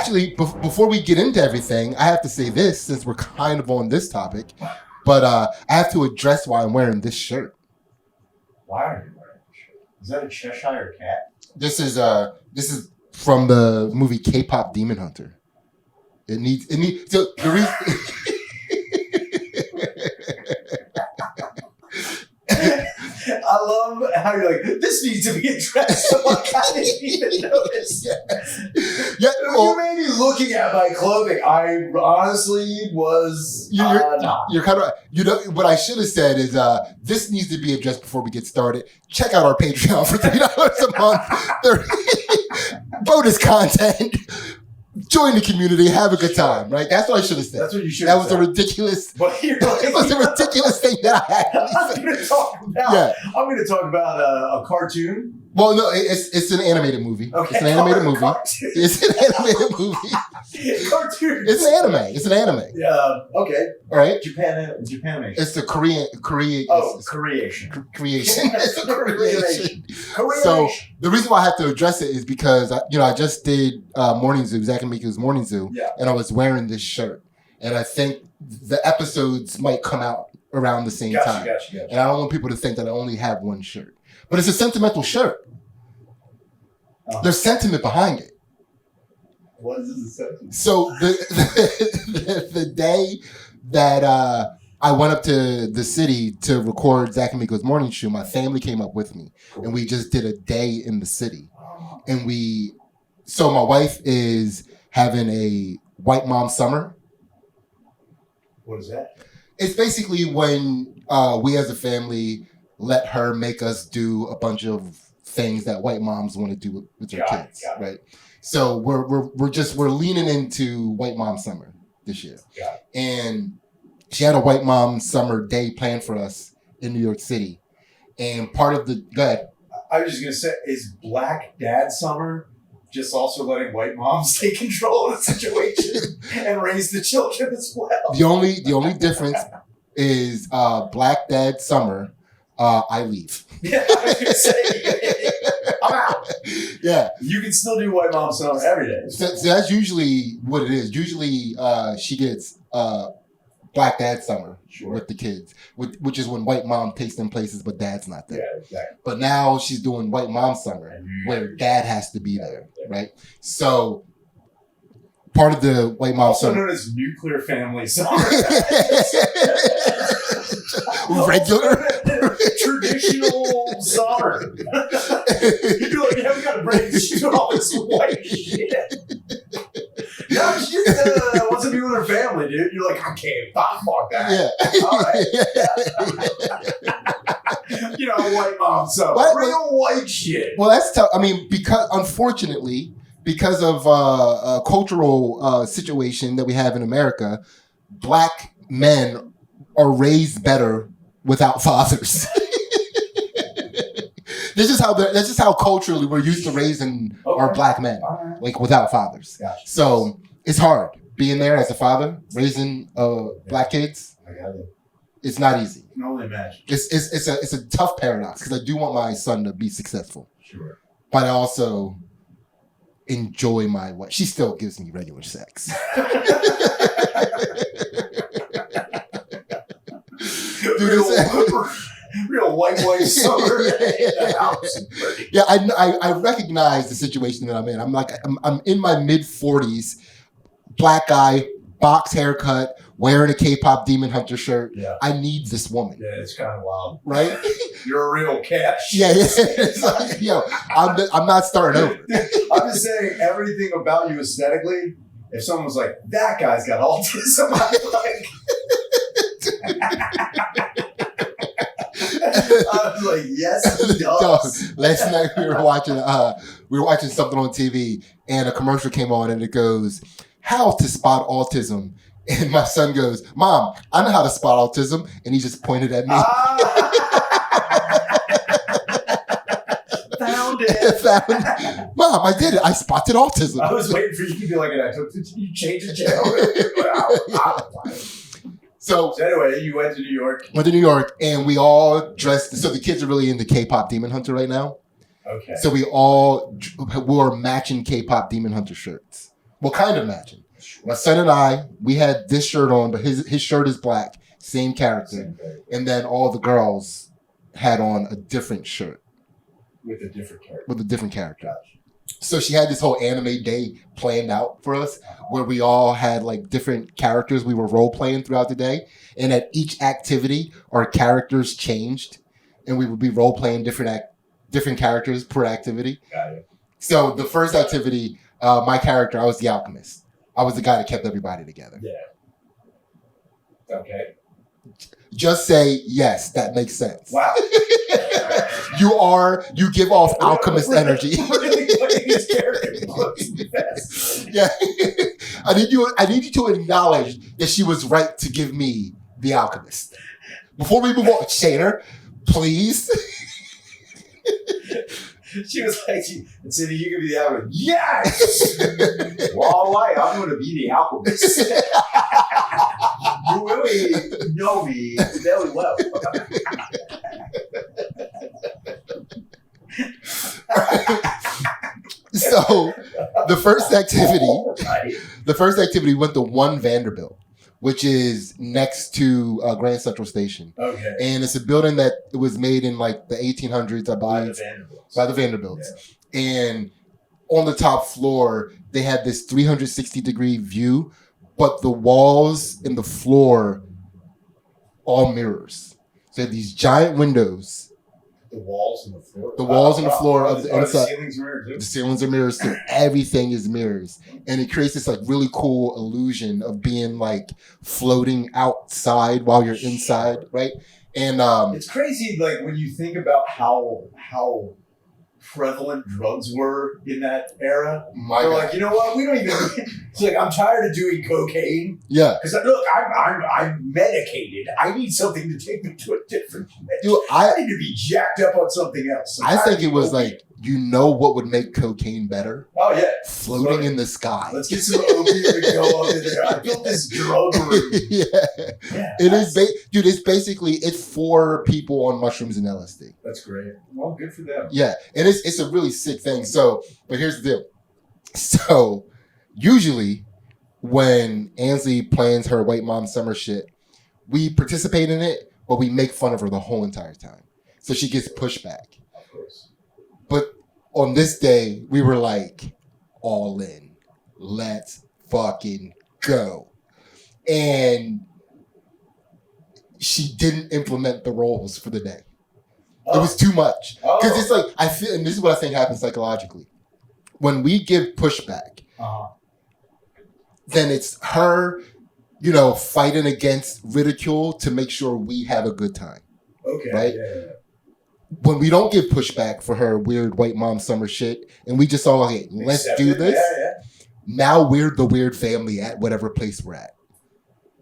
actually, before we get into everything, I have to say this since we're kind of on this topic, but I have to address why I'm wearing this shirt. Why are you wearing this shirt? Is that a Cheshire cat? This is from the movie K-pop Demon Hunter. It needs so the reason. I love how you're like, this needs to be addressed. Like, I didn't even notice. Yeah, you made me looking at my clothing. I honestly was you're kind of what I should have said is this needs to be addressed before we get started. Check out our Patreon for $3 a month. Bonus content. Join the community, have a good time, right? That's what I should have said. That's what you should have said. That was a ridiculous. It was a ridiculous thing that I had. I'm going to talk about a cartoon. Well, no, it's an animated movie. Okay. It's an animated movie. Cartoon. It's an animated movie. Cartoon. It's an anime. It's an anime. Yeah. Okay. All right. Japanimation. It's the Korean. Creation. Creation. It's a creation. Korean. So the reason why I have to address it is because I just did Morning Zoo, Zach and Miku's Morning Zoo, and I was wearing this shirt, and I think the episodes might come out around the same time. Gotcha. And I don't want people to think that I only have one shirt, but it's a sentimental shirt. There's sentiment behind it. What is this sentiment? So the day that I went up to the city to record Zach and Miko's Morning Show, my family came up with me, and we just did a day in the city. And so my wife is having a white mom summer. What is that? It's basically when we as a family let her make us do a bunch of things that white moms want to do with their kids, right? So we're leaning into white mom summer this year, and she had a white mom summer day planned for us in New York City, and part of the go ahead. I was just gonna say, is Black Dad Summer just also letting white moms take control of the situation and raise the children as well? The only difference is Black Dad Summer. I leave. Yeah, I was gonna say, I'm out. Yeah, you can still do white mom summer every day. So that's usually what it is. Usually, she gets Black Dad Summer with the kids, which is when white mom takes them places, but dad's not there. Yeah, exactly. But now she's doing white mom summer, where dad has to be there, right? So part of the white mom also summer, known as nuclear family summer. Regular. Traditional summer. You're like, yeah, we got to break shit all this white shit. No, she just wants to be with her family, dude. You're like, I can't fuck that. Yeah. All right. White mom summer. Real white shit. Well, that's tough. I mean, unfortunately, because of a cultural situation that we have in America, black men are raised better without fathers. That's just how culturally we're used to raising our black men, like without fathers. Gotcha. So it's hard being there as a father, raising black kids. I got it. It's not easy. I can only imagine. It's a tough paradox because I do want my son to be successful. Sure. But I also enjoy my wife. She still gives me regular sex. Real white summer. Yeah, I recognize the situation that I'm in. I'm in my mid-40s, black guy, box haircut, wearing a K-pop Demon Hunter shirt. Yeah. I need this woman. Yeah, it's kind of wild. Right? You're a real catch. Yeah. It's like, I'm not starting over. I'm just saying everything about you aesthetically, if someone was like, that guy's got autism, I'd be like... I was like, yes, he does. Last night we were watching something on TV, and a commercial came on, and it goes, "How to spot autism." And my son goes, "Mom, I know how to spot autism," and he just pointed at me. Found it. Mom, I did it. I spotted autism. I was waiting for you to be like, and I took you changed the channel. So anyway, you went to New York. Went to New York, and we all dressed. So the kids are really into K-pop Demon Hunter right now. Okay. So we all wore matching K-pop Demon Hunter shirts. Well, kind of matching. My son and I, we had this shirt on, but his shirt is black. Same character. And then all the girls had on a different shirt. With a different character. Gotcha. So she had this whole anime day planned out for us where we all had like different characters we were role playing throughout the day. And at each activity, our characters changed and we would be role playing different characters per activity. Got it. So the first activity, my character, I was the alchemist. I was the guy that kept everybody together. Yeah. Okay. Just say, yes, that makes sense. Wow. You give off alchemist energy. Yeah. I need you to acknowledge that she was right to give me the alchemist. Before we move on, Shaner, please. She was like, Sidney, you can be the alchemist. Yes! Well, all right, I'm going to be the alchemist. You really know me very well. So the first activity went to 1 Vanderbilt, which is next to Grand Central Station. Okay. And it's a building that was made in like the 1800s, I believe. By the Vanderbilts. Yeah. And on the top floor, they had this 360-degree view, but the walls and the floor all mirrors. So they had these giant windows. The walls and the floor? The walls and the floor of the inside. The ceilings mirrors too? The ceilings are mirrors, so everything is mirrors. And it creates this like really cool illusion of being like floating outside while you're inside, right? And it's crazy like when you think about how prevalent drugs were in that era. They're like, you know what? We don't even. It's like I'm tired of doing cocaine. Yeah. Because look, I'm medicated. I need something to take me to a different place. Dude, I need to be jacked up on something else. I think it was like, you know what would make cocaine better? Oh yeah, floating in the sky. Let's get some opium and go up in there. I built this drug room. Yeah. It is, dude. It's for people on mushrooms and LSD. That's great. Well, good for them. Yeah, and it's a really sick thing. So, but here's the deal. So, usually when Ansley plans her white mom summer shit, we participate in it, but we make fun of her the whole entire time. So she gets pushback. Of course. But on this day, we were like, all in. Let's fucking go. And she didn't implement the roles for the day. It was too much. Because it's like, I feel, and this is what I think happens psychologically. When we give pushback, then it's her, fighting against ridicule to make sure we have a good time. Okay. Right? Yeah. When we don't give pushback for her weird white mom summer shit, and we just all like, let's do this. Yeah. Now we're the weird family at whatever place we're at.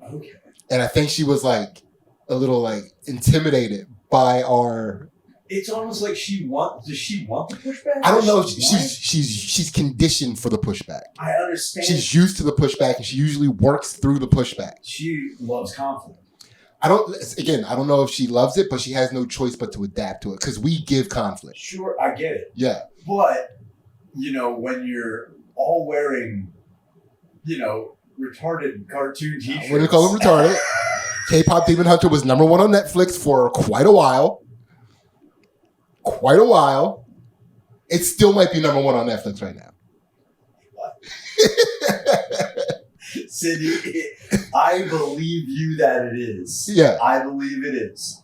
Okay. And I think she was like a little like intimidated by our. It's almost like does she want the pushback? I don't know. She's conditioned for the pushback. I understand. She's used to the pushback, and she usually works through the pushback. She loves conflict. I don't know if she loves it, but she has no choice but to adapt to it because we give conflict. Sure, I get it. Yeah. But, when you're all wearing, retarded cartoon t-shirts. What do you call them retarded? K-Pop Demon Hunter was number 1 on Netflix for quite a while. It still might be number 1 on Netflix right now. Sidney, I believe you that it is. Yeah. I believe it is.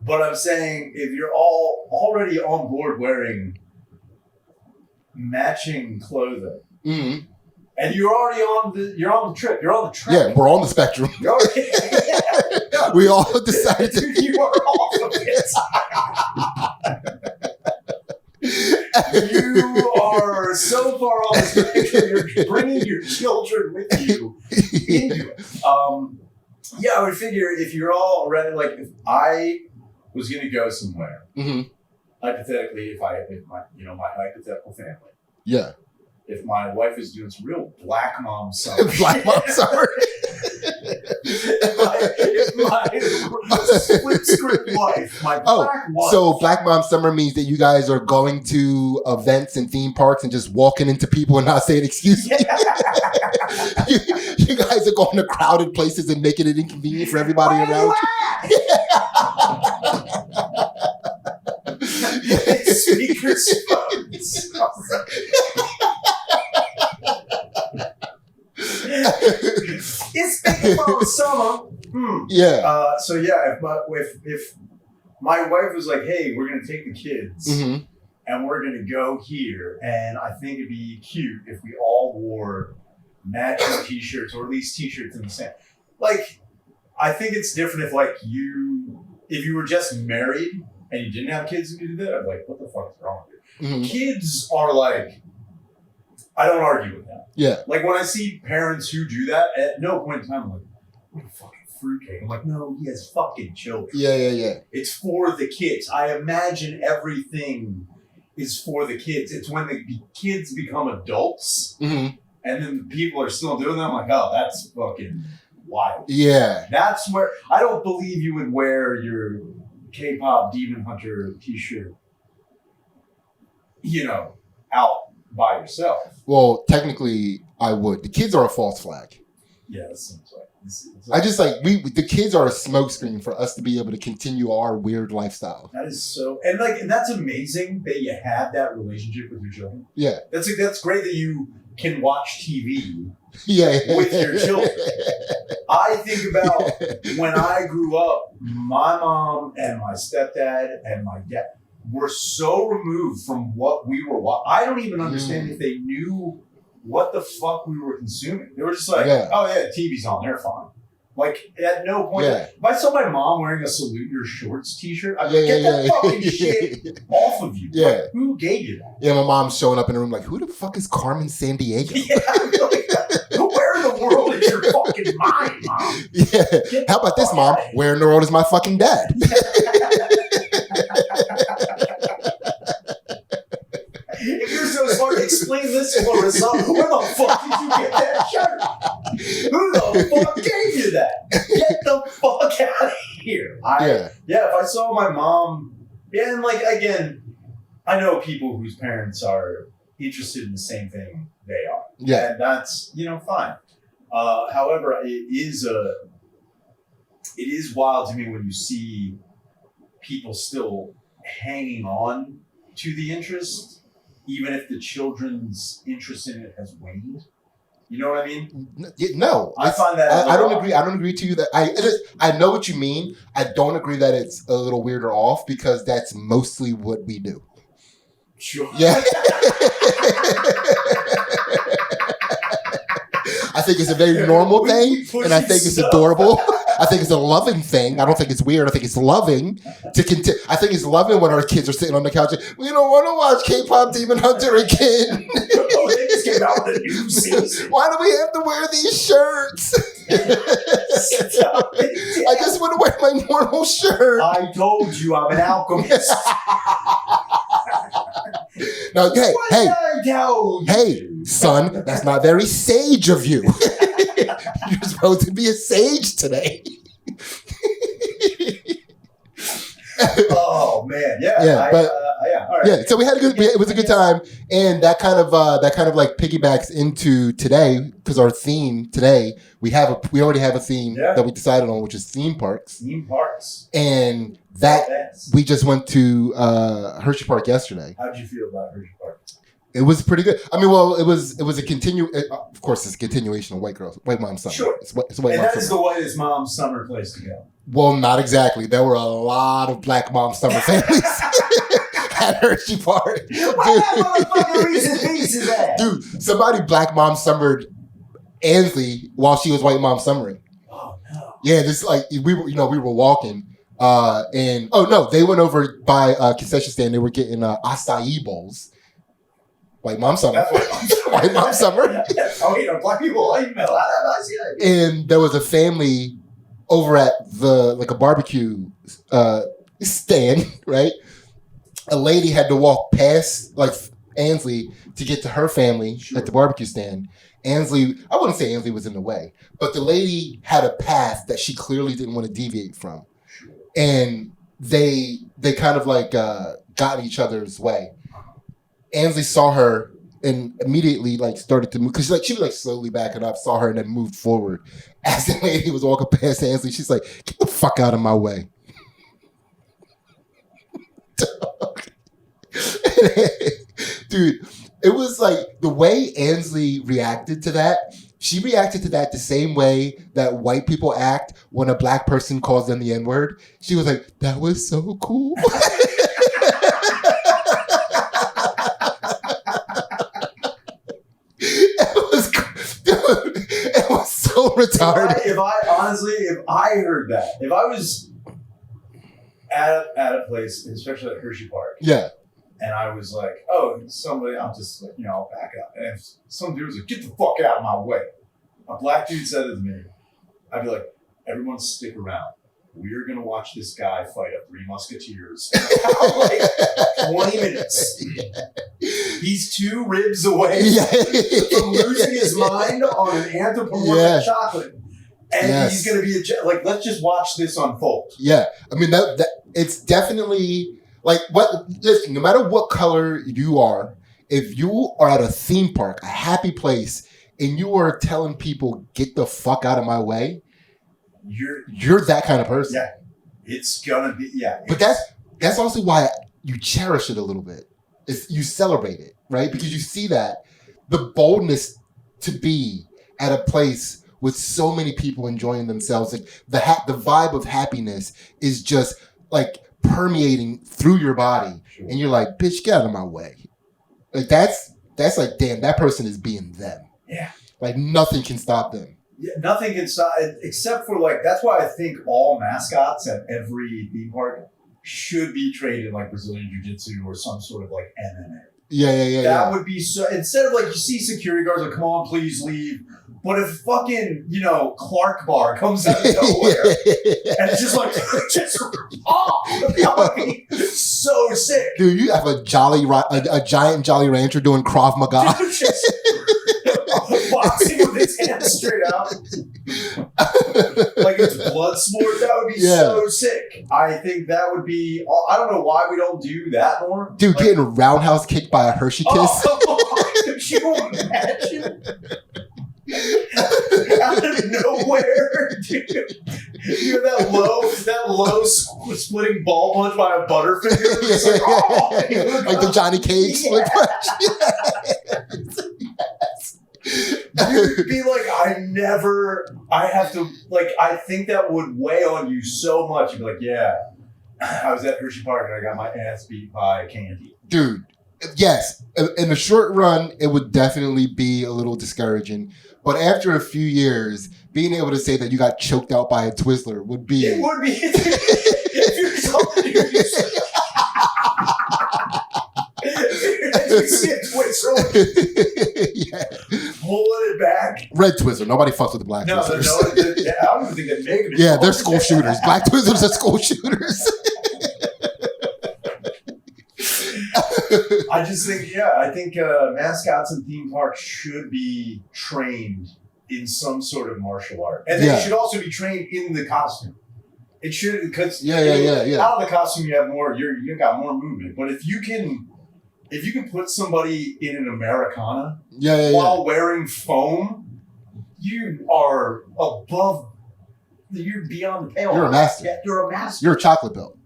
But I'm saying if you're all already on board wearing matching clothing, and you're already on the trip, you're on the track. Yeah, we're on the spectrum. We all decided to. You are off of it. You are so far on the spectrum, you're bringing your children with you into it. I would figure if you're all ready, like if I was going to go somewhere, hypothetically, if my hypothetical family, if my wife is doing some real black mom summer, if my split superscript wife. My black wife. So Black Mom Summer means that you guys are going to events and theme parks and just walking into people and not saying excuse me. You guys are going to crowded places and making it inconvenient for everybody around you. Speakers. It's big about summer. Yeah. So yeah, if my wife was like, "Hey, we're gonna take the kids and we're gonna go here," and I think it'd be cute if we all wore matching T-shirts or at least T-shirts in the same. Like, I think it's different if you were just married and you didn't have kids and you did that. I'd be like, what the fuck is wrong with you? Kids are like, I don't argue with that. Yeah. Like when I see parents who do that, at no point in time I'm like, what a fucking fruitcake. I'm like, no, he has fucking children. Yeah. It's for the kids. I imagine everything is for the kids. It's when the kids become adults and then the people are still doing them. I'm like, oh, that's fucking wild. Yeah. That's where I don't believe you would wear your K-pop Demon Hunter T-shirt, out by yourself. Well, technically, I would. The kids are a false flag. Yeah, that seems like. I just the kids are a smokescreen for us to be able to continue our weird lifestyle. That is so, and that's amazing that you have that relationship with your children. Yeah, that's great that you can watch TV. Yeah. With your children. I think about when I grew up, my mom and my stepdad and my dad were so removed from what we were watching. I don't even understand if they knew what the fuck we were consuming. They were just like, oh yeah, TV's on, they're fine. Like, at no point. Yeah. If I saw my mom wearing a Salute Your Shorts t-shirt, I'd be like, get that fucking shit off of you. Yeah. Like, who gave you that? Yeah, my mom's showing up in the room like, who the fuck is Carmen Sandiego? Yeah, where in the world is your fucking mind, Mom? Yeah. How about this, Mom? Where in the world is my fucking dad? If you're so smart, explain this to Larissa. Where the fuck did you get that shirt? Who the fuck gave you that? Get the fuck out of here. If I saw my mom, and again, I know people whose parents are interested in the same thing they are. Yeah. And that's, fine. However, it is wild to me when you see people still hanging on to the interest, even if the children's interest in it has waned. You know what I mean? No. I find that I don't agree. I don't agree to you that I know what you mean. I don't agree that it's a little weird or off because that's mostly what we do. Sure. Yeah. I think it's a very normal thing, and I think it's adorable. I think it's a loving thing. I don't think it's weird. I think it's loving to continue. I think it's loving when our kids are sitting on the couch and we don't want to watch K-pop Demon Hunter again. Oh, they just came out with a new season. Why do we have to wear these shirts? I just want to wear my normal shirt. I told you I'm an alchemist. No, hey, son, that's not very sage of you. You're supposed to be a sage today. Oh man, yeah. All right. Yeah. So we had it was a good time, and that kind of piggybacks into today because our theme today we already have a theme that we decided on, which is theme parks. Theme parks. And we just went to Hershey Park yesterday. How did you feel about Hershey Park? It was pretty good. I mean, well, it was a of course, it's a continuation of White Mom's Summer. Sure. It's White and Mom's that is Summer. the whitest mom's summer place to go. Well, not exactly. There were a lot of Black Mom Summer families at Hershey Park. Where that motherfucking Reese's Pieces at? Dude, somebody Black Mom Summered Ansley while she was White Mom Summering. Oh no. Yeah, we were walking. They went over by a concession stand. They were getting acai bowls. White Mom Summer. White Mom Summer. Black people, I see that. And there was a family over at a barbecue stand, right? A lady had to walk past Ansley to get to her family at the barbecue stand. Ansley, I wouldn't say Ansley was in the way, but the lady had a path that she clearly didn't want to deviate from. and they kind of like got in each other's way. Ansley saw her and immediately like started to move because she was like slowly backing up, saw her and then moved forward. As the lady was walking past Ansley, she's like, "Get the fuck out of my way." Dude, it was like the way Ansley reacted to that. She reacted to that the same way that white people act when a black person calls them the N-word. She was like, "That was so cool." It was so retarded. If I heard that, if I was at a place, especially at Hershey Park, yeah, and I was like, oh, somebody, I'm just like, I'll back up. And if some dude was like, get the fuck out of my way, a black dude said it to me, I'd be like, everyone stick around. We're going to watch this guy fight a Three Musketeers for like 20 minutes. Yeah. He's 2 ribs away from losing his mind on an anthropomorphic chocolate. And he's going to be like, let's just watch this unfold. Yeah. I mean, that it's definitely like listen, no matter what color you are, if you are at a theme park, a happy place, and you are telling people, get the fuck out of my way, you're that kind of person. Yeah. It's going to be, But that's also why you cherish it a little bit. You celebrate it, right? Because you see that the boldness to be at a place with so many people enjoying themselves, like the vibe of happiness is just like permeating through your body, and you're like, bitch, get out of my way. Like that's like, damn, that person is being them. Yeah. Like nothing can stop them. Yeah, nothing can stop except for like, that's why I think all mascots at every theme park should be trained in like Brazilian Jiu-Jitsu or some sort of like MMA. Yeah. That would be so, instead of like, you see security guards like, come on, please leave. But if fucking, Clark Bar comes out of nowhere and it's just like, that would be so sick. Dude, you have a giant Jolly Rancher doing Krav Maga. Just boxing with his hands straight out. Like it's blood sport. That would be so sick. I think that would be, I don't know why we don't do that more. Dude, like, getting roundhouse kicked by a Hershey Kiss. Could you imagine? Out of nowhere, dude. You know that low splitting ball punch by a Butterfinger? Like the Johnny Cage split punch. You'd be like, I think that would weigh on you so much. You'd be like, yeah, I was at Hershey Park and I got my ass beat by Candy. Dude, yes. In the short run, it would definitely be a little discouraging. But after a few years, being able to say that you got choked out by a Twizzler would be... It would be. If you're something, you see a Twizzler pulling it back. Red Twizzler. Nobody fucks with the black Twizzlers. I don't even think they make them. Yeah, they're school shooters. Black Twizzlers are school shooters. I just think, I think mascots in theme parks should be trained in some sort of martial art. And they should also be trained in the costume. It should, because out of the costume you have more, you got more movement. But if you can put somebody in an Americana while wearing foam, you are you're beyond the pale. You're a master. Yeah, you're a master. You're a chocolate belt.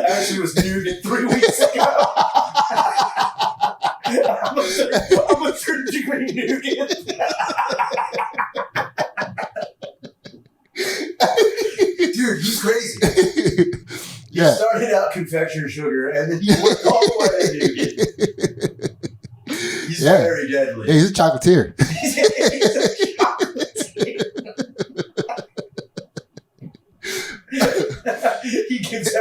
Actually was nougat 3 weeks ago. I'm a third degree nougat. Dude, he's crazy. You started out confectioner sugar and then you went all the way to nougat. He's very deadly. Yeah, he's a chocolatier. He's a chocolatier. He gives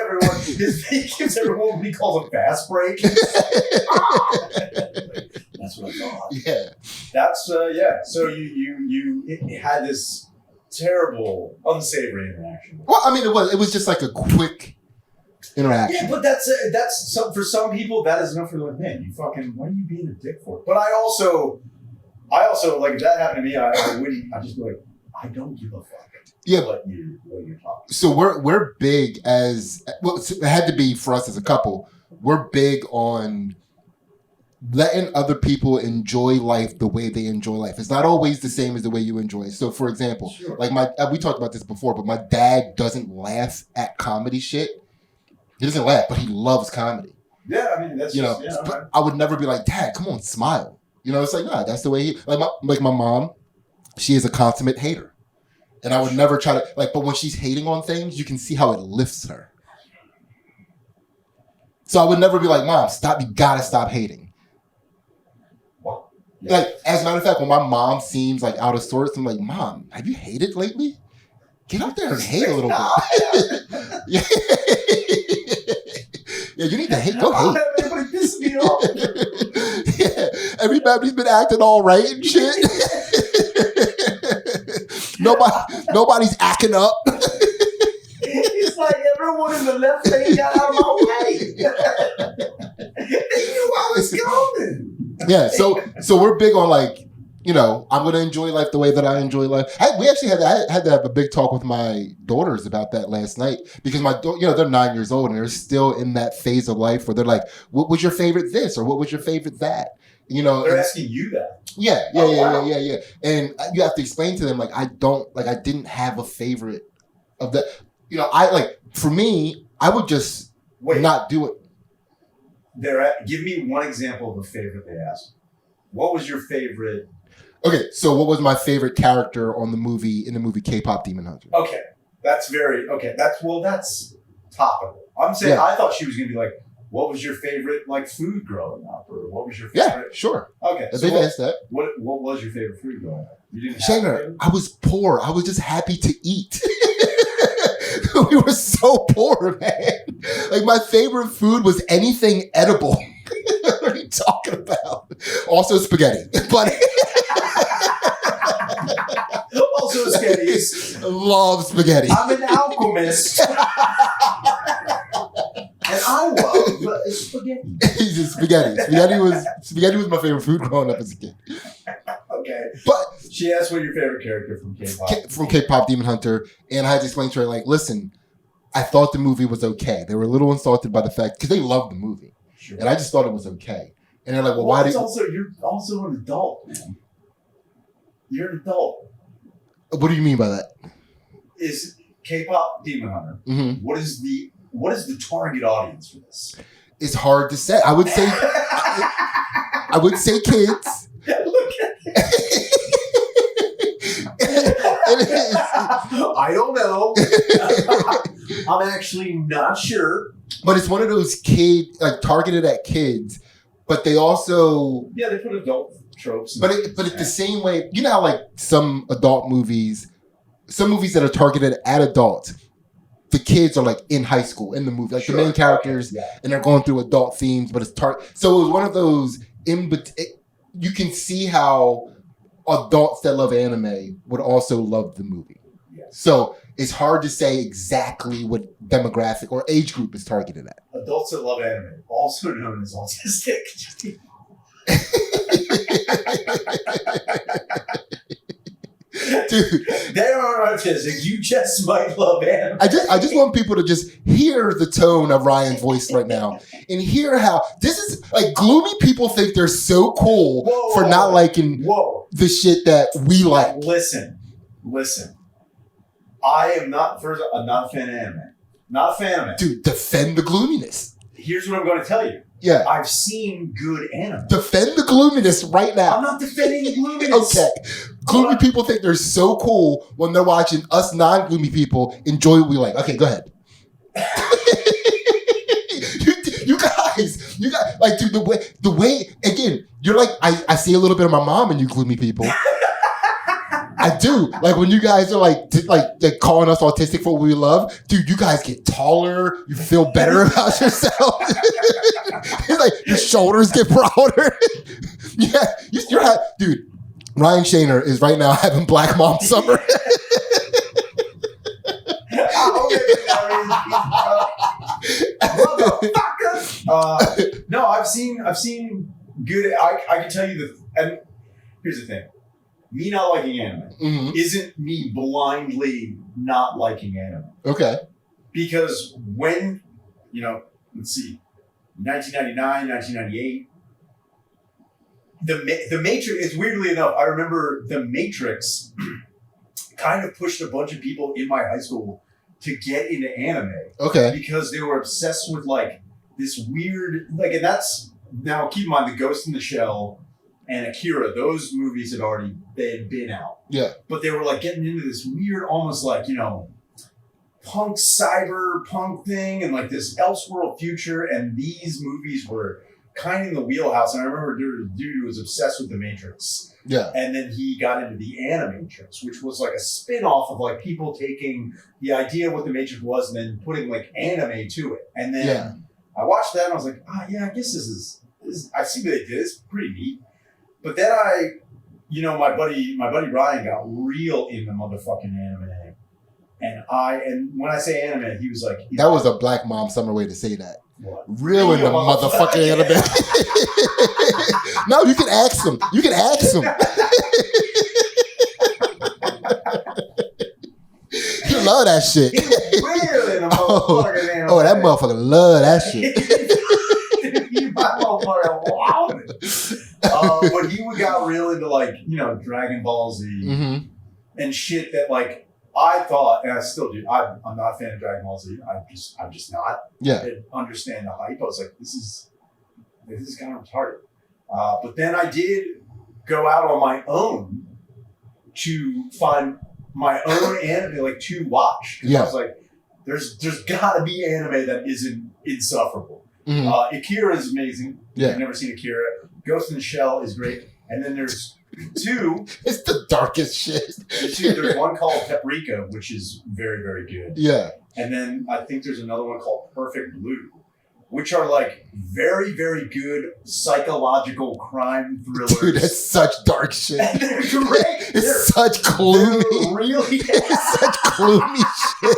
everyone what he calls a fast break. That's what I thought. Yeah. That's So you had this terrible, unsavory interaction. Well, I mean, it was just like a quick interaction. Yeah, but that's for some people that is enough for like, man, you fucking, what are you being a dick for? But I also like if that happened to me, I wouldn't. I just be like, I don't give a fuck. Yeah. What you're talking. So we're big as well. It had to be for us as a couple. We're big on letting other people enjoy life the way they enjoy life. It's not always the same as the way you enjoy it. So, for example, like we talked about this before, but my dad doesn't laugh at comedy shit. He doesn't laugh, but he loves comedy. Yeah, I mean that's right. I would never be like, Dad, come on, smile. It's like, nah, that's the way he like my mom. She is a consummate hater, and I would never try to but when she's hating on things, you can see how it lifts her. So I would never be like, Mom, stop! You gotta stop hating. Yeah. As a matter of fact, when my mom seems out of sorts, I'm like, Mom, have you hated lately? Get out there and hate a little bit. Yeah. Yeah, you need to hate. Go hate. Everybody pissed me off. Yeah, everybody's been acting all right and shit. Nobody's acting up. It's like everyone in the left lane got out of my way. They knew I was going. Yeah, so we're big on I'm going to enjoy life the way that I enjoy life. We actually had to have a big talk with my daughters about that last night because they're 9 years old and they're still in that phase of life where they're like, what was your favorite this or what was your favorite that? They're asking you that. Yeah. And you have to explain to them I didn't have a favorite of that. For me, I would just not do it. Give me one example of a favorite they asked. What was your favorite? Okay, so what was my favorite character in the movie K-pop Demon Hunter? Okay, that's topical. I'm saying I thought she was gonna be like, what was your favorite food growing up, or what was your favorite? Yeah, sure. Okay, they've asked that. What was your favorite food growing up? You didn't. Shaner, I was poor. I was just happy to eat. We were so poor, man. My favorite food was anything edible. What are you talking about? Also spaghetti. But also spaghetti. Love spaghetti. I'm an alchemist. And I love spaghetti. Spaghetti was my favorite food growing up as a kid. Okay. But she asked what your favorite character from K-pop. From K-pop Demon Hunter, and I had to explain to her listen, I thought the movie was okay. They were a little insulted by the fact because they loved the movie, and I just thought it was okay. And they're like, "Well, why did?" You're also an adult, man. You're an adult. What do you mean by that? Is K-pop Demon Hunter? Mm-hmm. What is the target audience for this? It's hard to say. I would say kids. Look at I don't know. I'm actually not sure. But it's one of those targeted at kids, but they also they put adult tropes. But it's the same way. You know how some adult movies, some movies that are targeted at adults, the kids are in high school in the movie, the main characters, and they're going through adult themes, but it's so it was one of those you can see how adults that love anime would also love the movie. Yes. So it's hard to say exactly what demographic or age group is targeted at. Adults that love anime, also known as autistic. Dude, they are autistic. You just might love anime. I just want people to just hear the tone of Ryan's voice right now and hear how this is gloomy people think they're so cool for not liking the shit that we like. Listen. I am not I'm not a fan of anime. Not a fan of it. Dude, defend the gloominess. Here's what I'm going to tell you. Yeah. I've seen good anime. Defend the gloominess right now. I'm not defending the gloominess. Okay. Gloomy people think they're so cool when they're watching us non-gloomy people enjoy what we like. Okay, go ahead. you guys, dude, the way, again, you're I see a little bit of my mom in you gloomy people. I do. When you guys are they're calling us autistic for what we love, dude, you guys get taller. You feel better about yourself. It's your shoulders get broader. Yeah, dude. Ryan Shaner is right now having Black Mom Summer. No, I've seen good. I can tell you and here's the thing. me not liking anime isn't me blindly not liking anime. Okay. Because when, let's see, 1999, 1998, the Matrix, it's weirdly enough, I remember the Matrix kind of pushed a bunch of people in my high school to get into anime. Okay. Because they were obsessed with like this weird, like, and that's, now keep in mind the Ghost in the Shell and Akira, those movies they had been out. Yeah. But they were like getting into this weird, almost like, punk cyberpunk thing and like this Elseworld future, and these movies were kind of in the wheelhouse. And I remember there was a dude who was obsessed with the Matrix. Yeah. And then he got into the Animatrix, which was like a spin-off of like people taking the idea of what the Matrix was and then putting like anime to it. And then I watched that and I was like, I guess this is I see what they did. It's pretty neat. But then my buddy Ryan got real into motherfucking anime. And when I say anime, he was like... That was a Black Mom Summer way to say that. What? Real in the motherfucking anime. No, you can ask him. You love that shit. He was real in the motherfucking anime. Oh, that motherfucker love that shit. My motherfucker loved it. But he got real into like, Dragon Ball Z and shit that like... I thought, and I still do, I'm not a fan of Dragon Ball Z. I'm just not. Yeah. I didn't understand the hype. I was like, this is kind of retarded. But then I did go out on my own to find my own anime, like to watch. Yeah. I was like, there's got to be anime that isn't insufferable. Akira is amazing. Yeah. I've never seen Akira. Ghost in the Shell is great. And then there's two. It's the darkest shit. There's one called Paprika, which is very, very good. Yeah. And then I think there's another one called Perfect Blue, which are like very, very good psychological crime thrillers. Dude, that's such dark shit. And they're great. It's such gloomy. Really? It's such gloomy shit.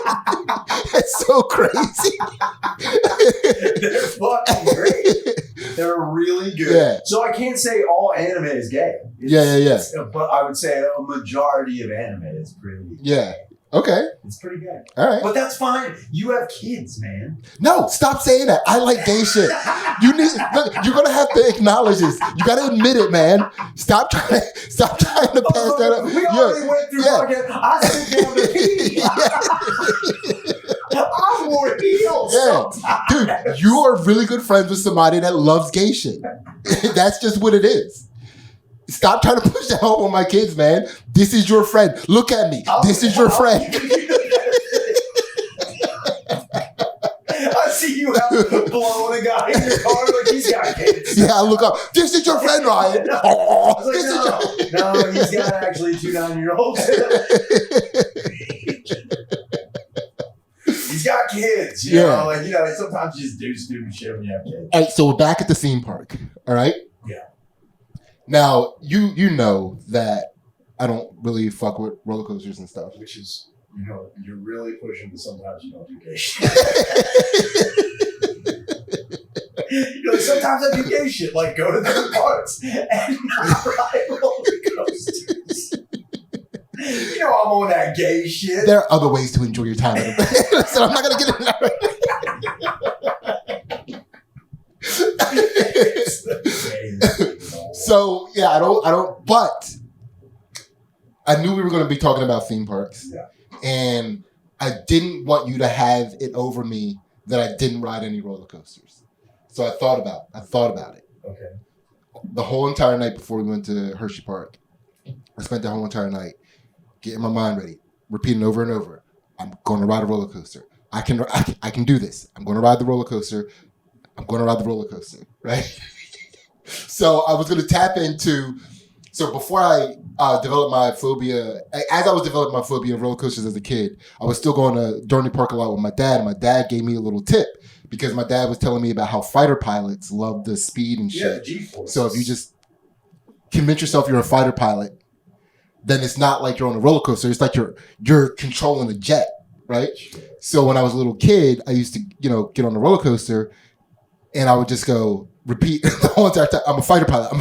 It's so crazy. They're fucking great. They're really good. Yeah. So I can't say all anime is gay. Yeah. But I would say a majority of anime is pretty gay. Yeah. Okay. It's pretty gay. All right. But that's fine. You have kids, man. No, stop saying that. I like gay shit. You're gonna have to acknowledge this. You gotta admit it, man. Stop trying to pass that up. We already went through fucking, I sit down to pee. I'm more healed. Yeah. Dude, you are really good friends with somebody that loves gay shit. That's just what it is. Stop trying to push that home on my kids, man. This is your friend. Look at me. This is your friend. I see you out blowing a guy in your car like he's got kids. Yeah, I look up. This is your friend, Ryan. No, he's got actually 2 9-year-olds. He's got kids, you know. Like, sometimes you just do stupid shit when you have kids. All right, so we're back at the theme park. All right? Yeah. Now, you know that I don't really fuck with roller coasters and stuff. Which is, you're really pushing to sometimes you don't do gay shit. Sometimes I do gay shit, like go to the parks and not ride roller coasters. I'm on that gay shit. There are other ways to enjoy your time. So I'm not going to get into that right now. So, yeah, I don't, but I knew we were going to be talking about theme parks. Yeah. And I didn't want you to have it over me that I didn't ride any roller coasters. So I thought about it. Okay. The whole entire night before we went to Hershey Park, I spent the whole entire night getting my mind ready, repeating over and over. I'm going to ride a roller coaster. I can do this. I'm going to ride the roller coaster. I'm going to ride the roller coaster, right? So I was going to tap into. So before I developed my phobia, as I was developing my phobia of roller coasters as a kid, I was still going to Dorney Park a lot with my dad, and my dad gave me a little tip because my dad was telling me about how fighter pilots love the speed and shit. Yeah, G-forces. So if you just convince yourself you're a fighter pilot, then it's not like you're on a roller coaster. It's like you're controlling a jet, right? So when I was a little kid, I used to, get on the roller coaster, and I would just go repeat the whole entire time. I'm a fighter pilot.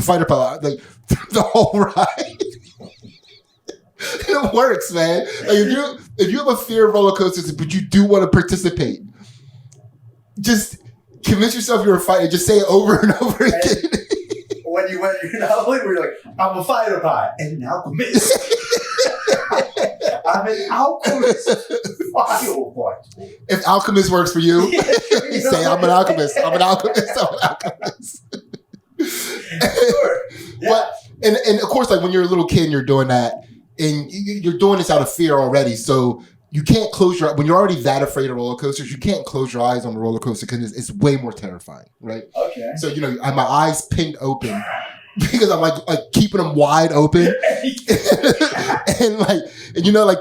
Like the whole ride. It works, man. Like if you have a fear of roller coasters, but you do want to participate, just convince yourself you're a fighter. Just say it over and over again. When you went, you're not believing, you're like, I'm a fighter pilot and an alchemist. I'm an alchemist. If alchemist works for you, say I'm an alchemist. I'm an alchemist. I'm an alchemist. Sure. Yeah. But and of course, like when you're a little kid and you're doing that, and you're doing this out of fear already, so you can't close your when you're already that afraid of roller coasters. You can't close your eyes on the roller coaster because it's way more terrifying, right? Okay. So I have my eyes pinned open because I'm like keeping them wide open, and like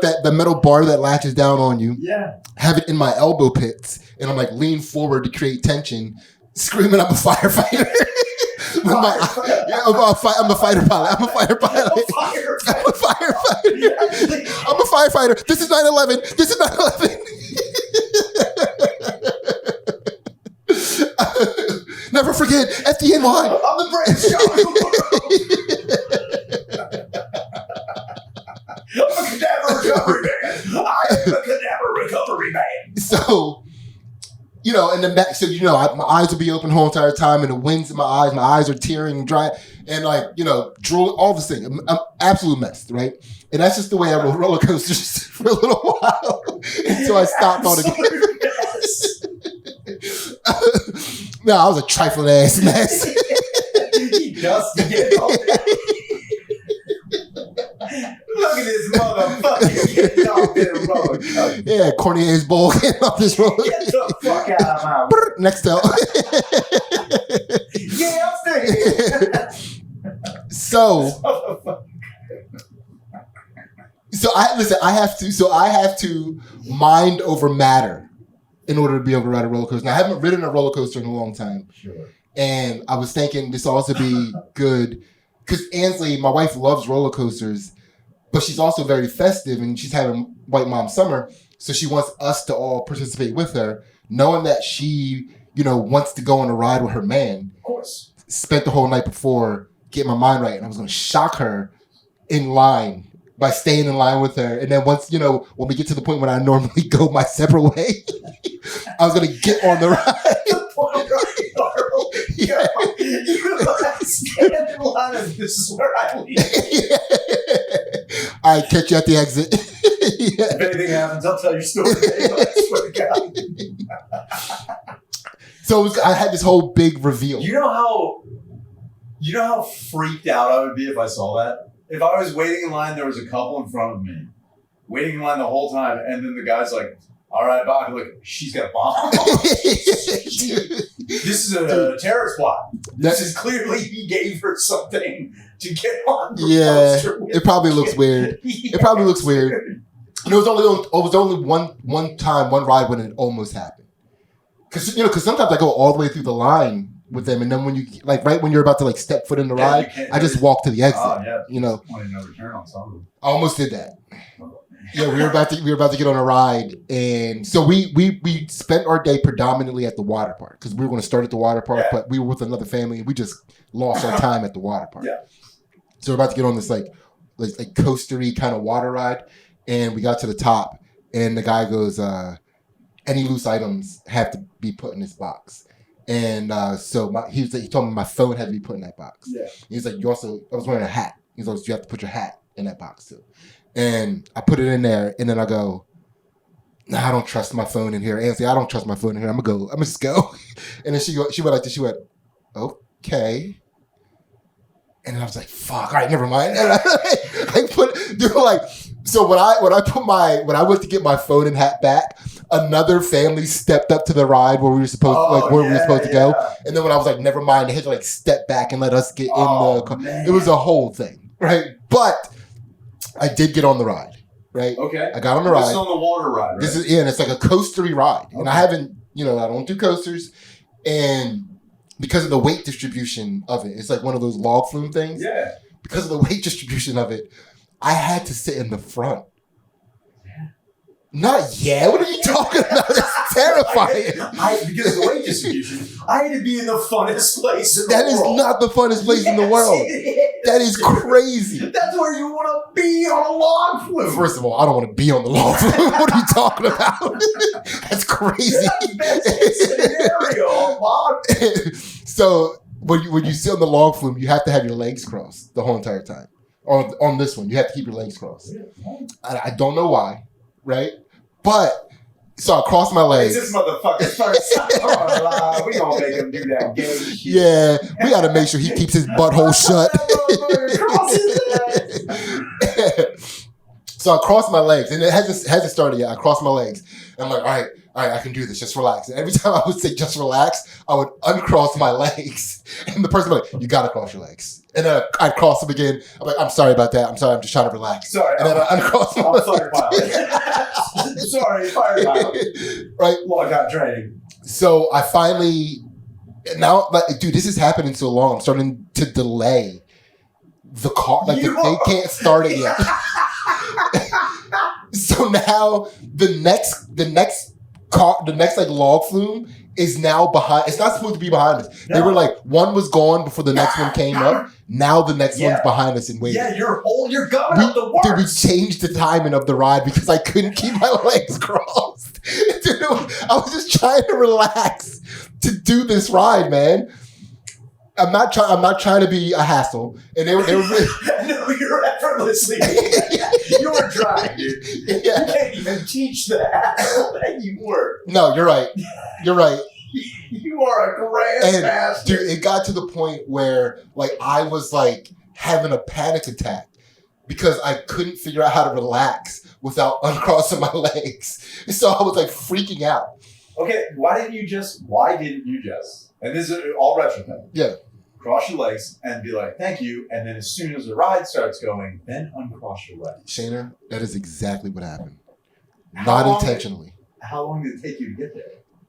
that the metal bar that latches down on you. Yeah. Have it in my elbow pits, and I'm like lean forward to create tension, screaming, "I'm a firefighter." I'm a fighter pilot. I'm a fighter pilot. I'm a firefighter. I'm a firefighter. This is 9/11. This is 9/11. Never forget FDNY. I'm the brave I'm a cadaver recovery man. I am a cadaver recovery man. So, and then back, so my eyes will be open the whole entire time, and the wind's in my eyes are tearing dry, and drool, all this thing. I'm absolute mess, right? And that's just the way I rode roller coasters for a little while until I stopped on it. No, I was a trifling ass mess. He dusted it. Look at this motherfucker getting off this roller coaster. Yeah, corny ass bull getting off this roller. Get the fuck out of my way. Next up. Yeah, I'm staying. So I have to mind over matter in order to be able to ride a roller coaster. Now, I haven't ridden a roller coaster in a long time. Sure. And I was thinking this will also be good because Ansley, my wife, loves roller coasters, but she's also very festive and she's having White Mom Summer. So she wants us to all participate with her, knowing that she, wants to go on a ride with her man. Of course. Spent the whole night before getting my mind right. And I was going to shock her in line by staying in line with her. And then once, when we get to the point when I normally go my separate way, I was going to get on the ride. Yeah. You stand in line and this is where I leave. Yeah. All right, catch you at the exit. Yeah. If anything happens, I'll tell your story. I swear to God. So I had this whole big reveal. You know how freaked out I would be if I saw that? If I was waiting in line, there was a couple in front of me, waiting in line the whole time, and then the guy's like, all right, bye. I'm like, she's got a bomb. This is a terrorist plot. This is clearly he gave her something to get on the poster with. It probably looks weird. Yeah. It probably looks weird. And it was only one time, one ride when it almost happened. Because sometimes I go all the way through the line with them, and then when you right when you're about to step foot in the ride, I just walk to the exit. Oh yeah, no return on some of them. I almost did that. Yeah, we were about to get on a ride, and so we spent our day predominantly at the water park because we were going to start at the water park, but we were with another family, and we just lost our time at the water park. Yeah. So we're about to get on this like coastery kind of water ride, and we got to the top, and the guy goes, "Any loose items have to be put in this box." And he told me my phone had to be put in that box. Yeah. He's like, I was wearing a hat. He's like, you have to put your hat in that box too. And I put it in there, and then I go, nah, I don't trust my phone in here. Ansley, I don't trust my phone in here. I'm gonna just go. And then she went like this. She went, okay. And then I was like, fuck, all right, never mind. And I put, so when I went to get my phone and hat back, another family stepped up to the ride where we were supposed to go. And then when I was like, never mind, they had to step back and let us get in the car. Man. It was a whole thing, right? But I did get on the ride, right? Okay. I got on the ride. This is on the water ride, right? And it's like a coastery ride. Okay. And I haven't, I don't do coasters. And because of the weight distribution of it, it's like one of those log flume things. Yeah. Because of the weight distribution of it, I had to sit in the front. Not yet. What are you talking about? That's terrifying. Because of the weight distribution, I had to be in the funnest place in the That world. is not the funnest place in the world. That is crazy. That's where you want to be on a log flume. First of all, I don't want to be on the log flume. What are you talking about? That's crazy. That's best case scenario, log. So when you sit on the log flume, you have to have your legs crossed the whole entire time. On this one, you have to keep your legs crossed. I don't know why, right? But so I crossed my legs. It's this motherfucker's first time. We gonna make him do that gay shit. Yeah, we got to make sure he keeps his butthole shut. So I crossed my legs, and it hasn't started yet. I crossed my legs, and I'm like, all right, I can do this. Just relax. And every time I would say just relax, I would uncross my legs, and the person would be like, you gotta cross your legs. And then I'd cross them again. I'm like, I'm sorry about that. I'm sorry. I'm just trying to relax. Sorry. And then I uncross my I'm fire pilot. Sorry, fire pilot. Right. Lockout training. So I finally now, like, dude, this is happening so long. I'm starting to delay the car. Like they can't start it yet. So now the next like log flume is now behind. It's not supposed to be behind us. No. They were like, one was gone before the next one came up. Now the next one's behind us and waiting. Yeah, you're gumming up the works. Dude, we changed the timing of the ride because I couldn't keep my legs crossed. Dude, I was just trying to relax to do this ride, man. I'm not trying to be a hassle. And they were really... No, you're effortlessly. You were trying, dude. Yeah. You can't even teach the hassle that you were. No, you're right. You're right. You are a grandmaster. Dude, it got to the point where like I was like having a panic attack because I couldn't figure out how to relax without uncrossing my legs. So I was like freaking out. Okay, why didn't you just, and this is all retrospect. Yeah. Cross your legs and be like, thank you. And then as soon as the ride starts going, then uncross your legs. Shayna, that is exactly what happened. Not intentionally. How long did it take you to get there?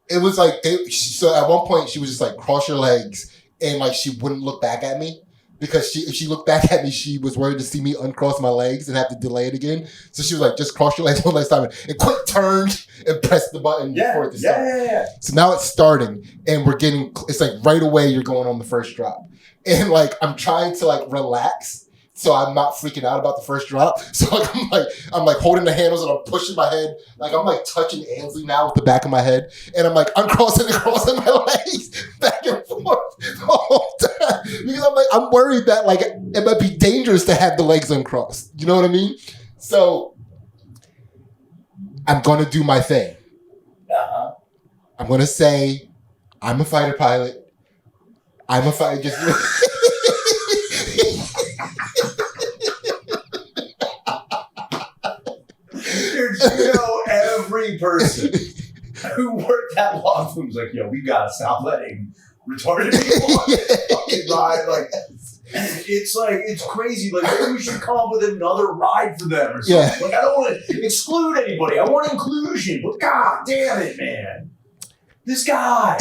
It was like, so at one point she was just like, cross your legs. And like, she wouldn't look back at me because if she looked back at me, she was worried to see me uncross my legs and have to delay it again. So she was like, just cross your legs one last time and quick turned and pressed the button for it to start. Yeah. So now it's starting and it's like right away you're going on the first drop. And like, I'm trying to like relax so I'm not freaking out about the first drop. So like, I'm like holding the handles and I'm pushing my head. Like I'm like touching Ansley now with the back of my head. And I'm like uncrossing and crossing my legs back and forth the whole time. Because I'm worried that like it might be dangerous to have the legs uncrossed. You know what I mean? So I'm going to do my thing. Uh-huh. I'm going to say, I'm a fighter pilot. I'm a fighter. Just... Dude, you know every person who worked that log flume was like, yo, we got to stop letting retarded people on this fucking ride. Like, it's crazy. Like, maybe we should come up with another ride for them or something. Yeah. Like, I don't want to exclude anybody. I want inclusion. But god damn it, man. This guy.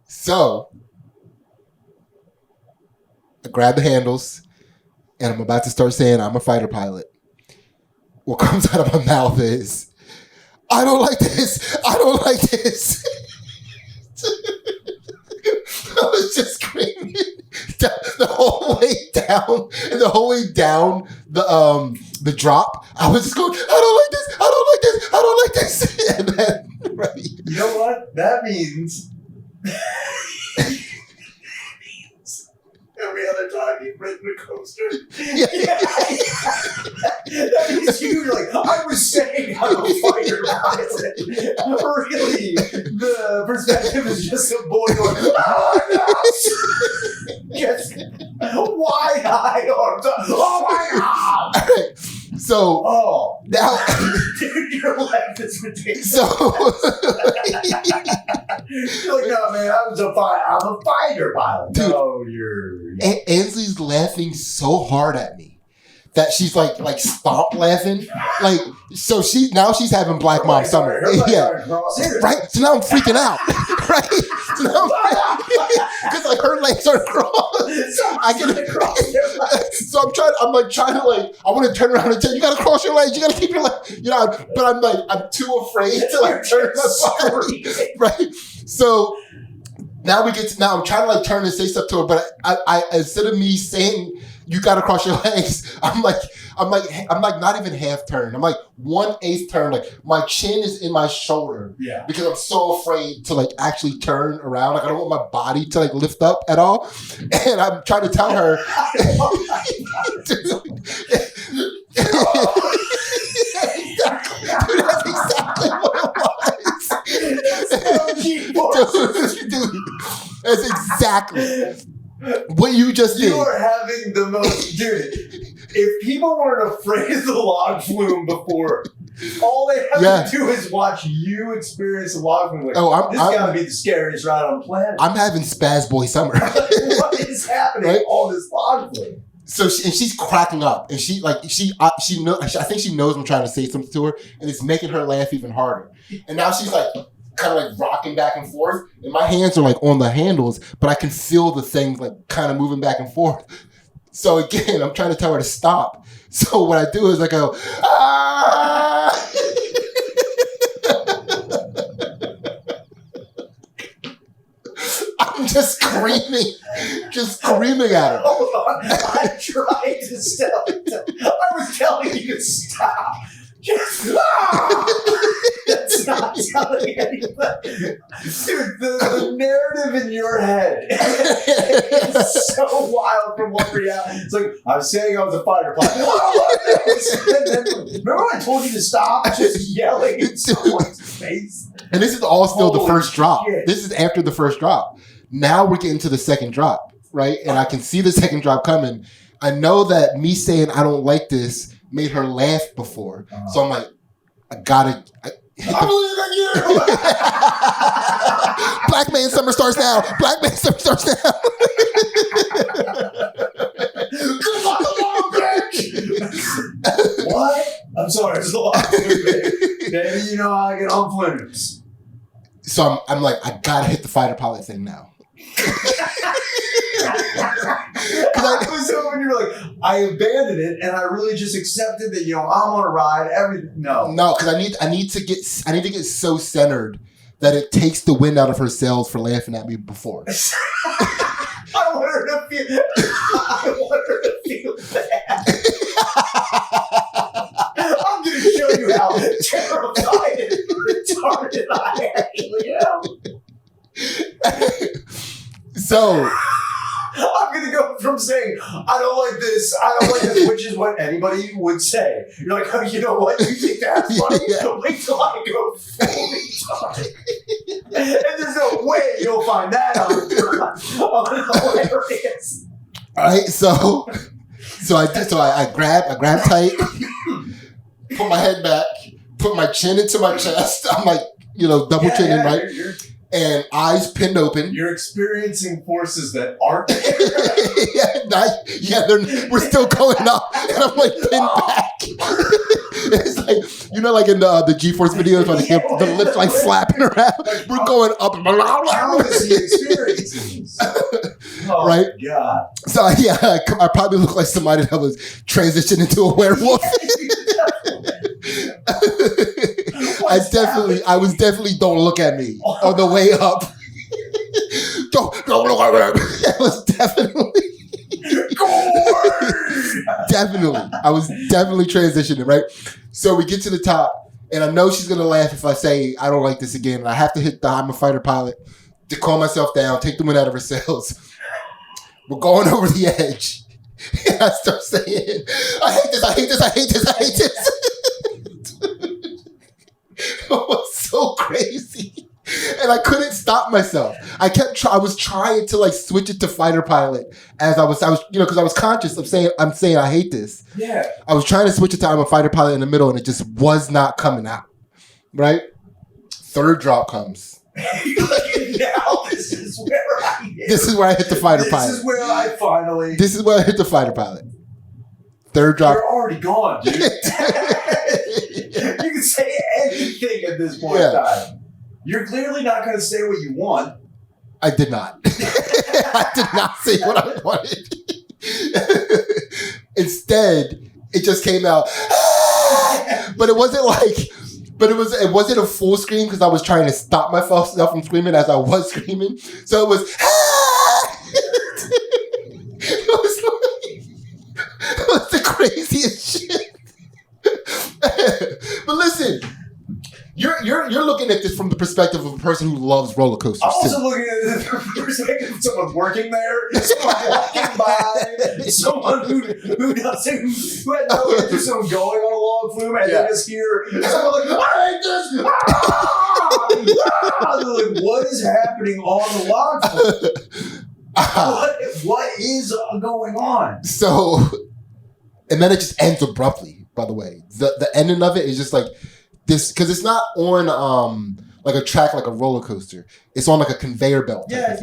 So I grab the handles and I'm about to start saying I'm a fighter pilot. What comes out of my mouth is, I don't like this. I don't like this. I was just screaming the whole way down, and the whole way down the drop. I was just going, I don't like this. I don't like this. I don't like this. And then, right. You know what? That means every other time you've ridden a coaster. Yeah. That means you're like, I was saying I'm a fighter pilot. Really, the perspective is just a boy going, oh no! Just wide-eyed arms. Oh my god! Right. So now, dude, your life is ridiculous. So you're like, no, man, I'm a fighter pilot. Dude, no, you're. Ansley's laughing so hard at me that she's like stomp laughing. Like, so she's having Black Mom Summer. Yeah. Right? So now I'm freaking out. Right? So now because like her legs are crossed. I get it. So I'm trying to I want to turn around and tell you gotta cross your legs, you gotta keep your legs, but I'm too afraid to turn my body. Right? So now I'm trying to turn and say stuff to her, but I instead of me saying you gotta cross your legs, I'm not even half turned. I'm 1/8 turned. Like my chin is in my shoulder. Yeah. Because I'm so afraid to actually turn around. Like I don't want my body to lift up at all. And I'm trying to tell her. Dude, that's exactly what it was. Dude, that's exactly what you just did. You are having the most, dude. If people weren't afraid of the log flume before, all they have to do is watch you experience the log flume. This gotta be the scariest ride on the planet. I'm having Spaz Boy Summer. What is happening on this log flume? So she's cracking up, and I think she knows I'm trying to say something to her, and it's making her laugh even harder. And now she's kind of rocking back and forth, and my hands are on the handles, but I can feel the thing kind of moving back and forth. So again, I'm trying to tell her to stop. So what I do is I go, ah! I'm just screaming at her. Hold on, I tried to stop. I was telling you to stop. Just That's not telling anybody. Dude, the narrative in your head is so wild from what reality. It's I was saying I was a fighter pilot. And then, remember when I told you to stop? Just yelling in someone's face. And this is all still the first drop. Shit. This is after the first drop. Now we're getting to the second drop, right? And I can see the second drop coming. I know that me saying I don't like this made her laugh before. So I'm I gotta... I believe in you! Black man summer starts now. Black man summer starts now. Good luck, little bitch! What? I'm sorry, it's a lot of baby. Baby, you know how I get on flumes. So I'm I gotta hit the fighter pilot thing now. I was hoping you were I abandoned it and I really just accepted that I'm on a ride. Everything. No, because I need to get so centered that it takes the wind out of her sails for laughing at me before. I want her to feel bad. I'm going to show you how terrified and retarded I actually am. So I'm going to go from saying, I don't like this, which is what anybody would say. You're oh, you know what? You think that's funny? Wait till I go fully retarded. And there's no way you'll find that on hilarious. All right, so I grab tight, put my head back, put my chin into my chest. I'm double chinning, right? And eyes pinned open. You're experiencing forces that aren't there. We're still going up. And I'm pinned back. It's in the G-Force videos when the lips flapping around. We're going up. How is he experiencing this? Oh, right? God. So, I probably look like somebody that was transitioned into a werewolf. I was definitely don't look at me on the way up. don't look at me. That was definitely I was definitely transitioning, right? So we get to the top, and I know she's gonna laugh if I say I don't like this again. And I have to hit the I'm a fighter pilot to calm myself down, take the wind out of her sails. We're going over the edge. And I start saying, I hate this, I hate this, I hate this, I hate this. It was so crazy. And I couldn't stop myself. I was trying to switch it to fighter pilot as I was because I was conscious of saying I hate this. Yeah. I was trying to switch it to I'm a fighter pilot in the middle, and it just was not coming out. Right? Third drop comes. Now this is where I hit. This is where I hit the fighter pilot. This is where I hit the fighter pilot. third drop. You're already gone, dude. You can say anything at this point in time. You're clearly not going to say what you want. I did not. I did not say what I wanted. Instead, it just came out. But it wasn't like. But it wasn't a full scream because I was trying to stop myself from screaming as I was screaming. So it was. It was the craziest shit. But listen. You're looking at this from the perspective of a person who loves roller coasters. I'm also looking at it from the perspective of someone working there, someone walking by, someone who had no interest in going on a log flume, and they just hear someone like, I hate this! Like, what is happening on the log flume? What is going on? So, and then it just ends abruptly, by the way. The ending of it is just like, this, because it's not on like a track like a roller coaster. It's on like a conveyor belt. Yeah.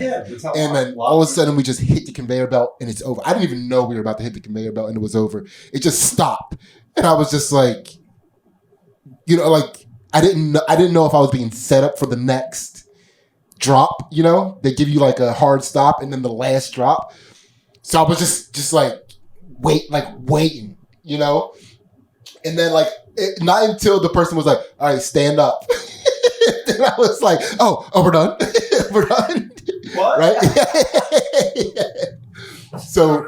And then all of a sudden we just hit the conveyor belt and it's over. I didn't even know we were about to hit the conveyor belt and it was over. It just stopped. And I was just like, like I didn't know if I was being set up for the next drop, They give you like a hard stop and then the last drop. So I was just like waiting, And then like not until the person was like, all right, stand up. Then I was like, oh, we're done. We're done. What? Right? So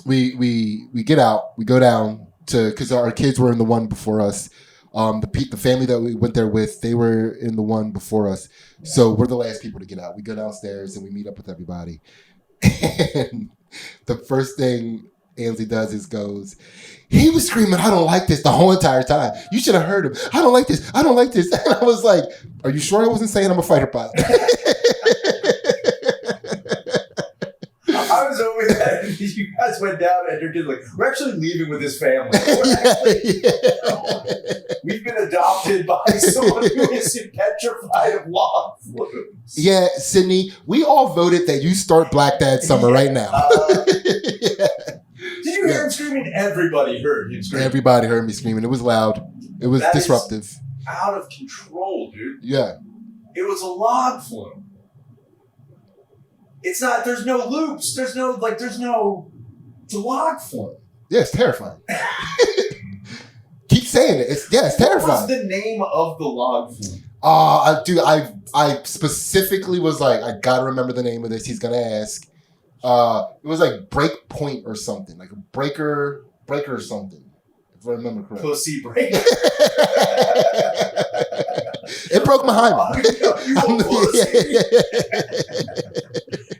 we get out, we go down because our kids were in the one before us. The family that we went there with, they were in the one before us. So we're the last people to get out. We go downstairs and we meet up with everybody. And the first thing Ansley does is goes, he was screaming, I don't like this the whole entire time. You should have heard him. I don't like this. I don't like this. And I was like, are you sure I wasn't saying I'm a fighter pilot? I was over there. You guys went down and you're just like, we're actually leaving with this family. We've been adopted by someone who is petrified of log flumes. Yeah, Sidney, we all voted that you start Black Dad Summer right now. Did you hear him screaming? Everybody heard him screaming. Everybody heard me screaming. It was loud. It was disruptive. Out of control, dude. Yeah. It was a log flume. It's not, there's no loops. It's a log flume. Yeah, it's terrifying. Keep saying it. It's terrifying. What was the name of the log flume? Dude, I specifically was like, I gotta remember the name of this. He's gonna ask. It was like break point or something, like a breaker or something, if I remember correctly. Pussy break. It broke my hymen.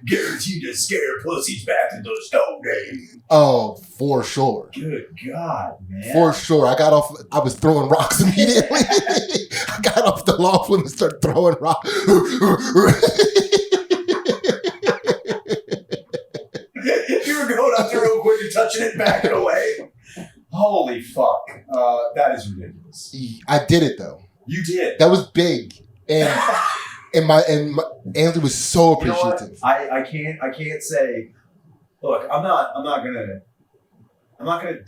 Guaranteed to scare pussies back to those stone days. Oh, for sure. Good God, man. For sure. I was throwing rocks immediately. I got off the log flume and started throwing rocks. You were going up there real quick and touching it, backing away. Holy fuck. That is ridiculous. I did it though. You did. That was big. And Ansley was so appreciative. You know I can't say, look, I'm not gonna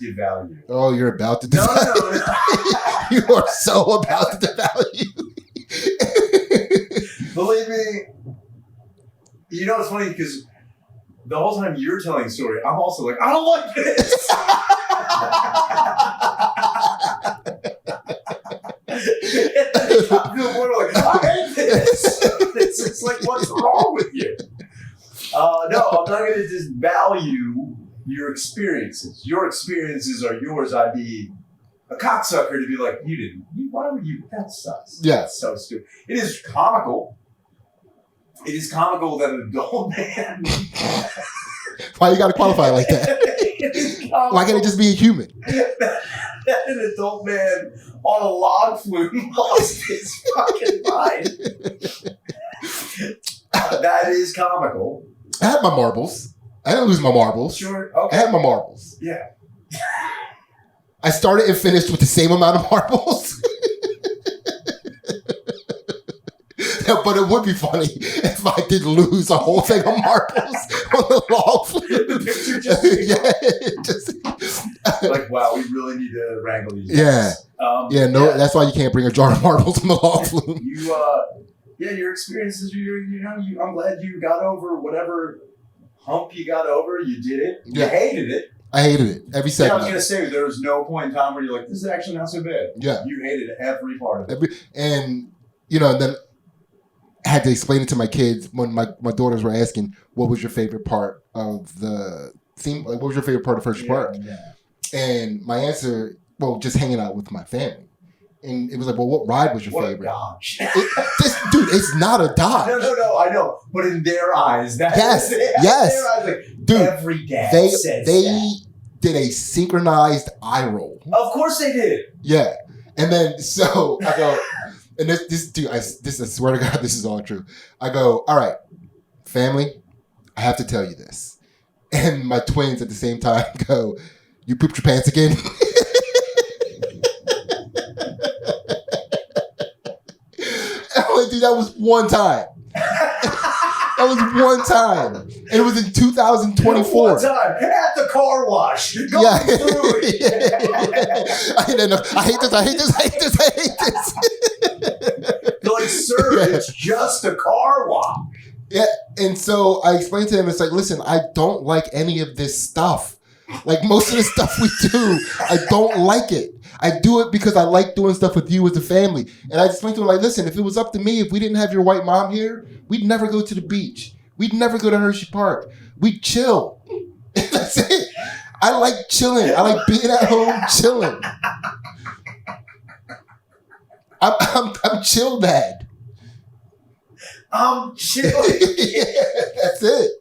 devalue you. Oh, you're about to devalue. No. You are so about to devalue. Believe me, it's funny because the whole time you're telling the story, I'm also like, I don't like this. Like, I hate this. It's like, what's wrong with you? No, I'm not going to just value your experiences. Your experiences are yours. I'd be a cocksucker to be like, why would you? That sucks. Yeah. That's so stupid. It is comical. It is comical that an adult man. Why you got to qualify like that? Why can't it just be a human? That an adult man on a log flume lost his fucking mind. That is comical. I had my marbles. I didn't lose my marbles. Sure. Okay. I had my marbles. Yeah. I started and finished with the same amount of marbles. But it would be funny if I did lose a whole thing of marbles on the log flume. The picture just Like, wow, we really need to wrangle these Yeah. guys. That's why you can't bring a jar of marbles in the law flume. Your experiences, I'm glad you got over whatever hump you got over. You did it. You hated it. I hated it every second. I was going to say, there was no point in time where you're like, this is actually not so bad. Yeah. You hated every part of it. And then I had to explain it to my kids when my daughters were asking, what was your favorite part of the theme? Like, what was your favorite part of Hershey Park? Yeah. And my answer, just hanging out with my family. And it was like, well, what ride was your favorite? Dodge. Dude, it's not a Dodge. No, I know. But in their eyes, yes. Their eyes, like, dude, every dad says they that. did a synchronized eye roll. Of course they did. Yeah. And then, so I go, and I swear to God, this is all true. I go, all right, family, I have to tell you this. And my twins at the same time go, you pooped your pants again? I'm like, dude, that was one time. That was one time. And it was in 2024. One time. At the car wash. Going through it. I hate this. They're like, sir, it's just a car wash. Yeah, and so I explained to him, it's like, listen, I don't like any of this stuff. Like, most of the stuff we do, I don't like it. I do it because I like doing stuff with you as a family. And I explained to him, like, listen, if it was up to me, if we didn't have your white mom here, we'd never go to the beach. We'd never go to Hershey Park. We'd chill. That's it. I like chilling. I like being at home chilling. I'm chill dad. I'm chill. Yeah, that's it.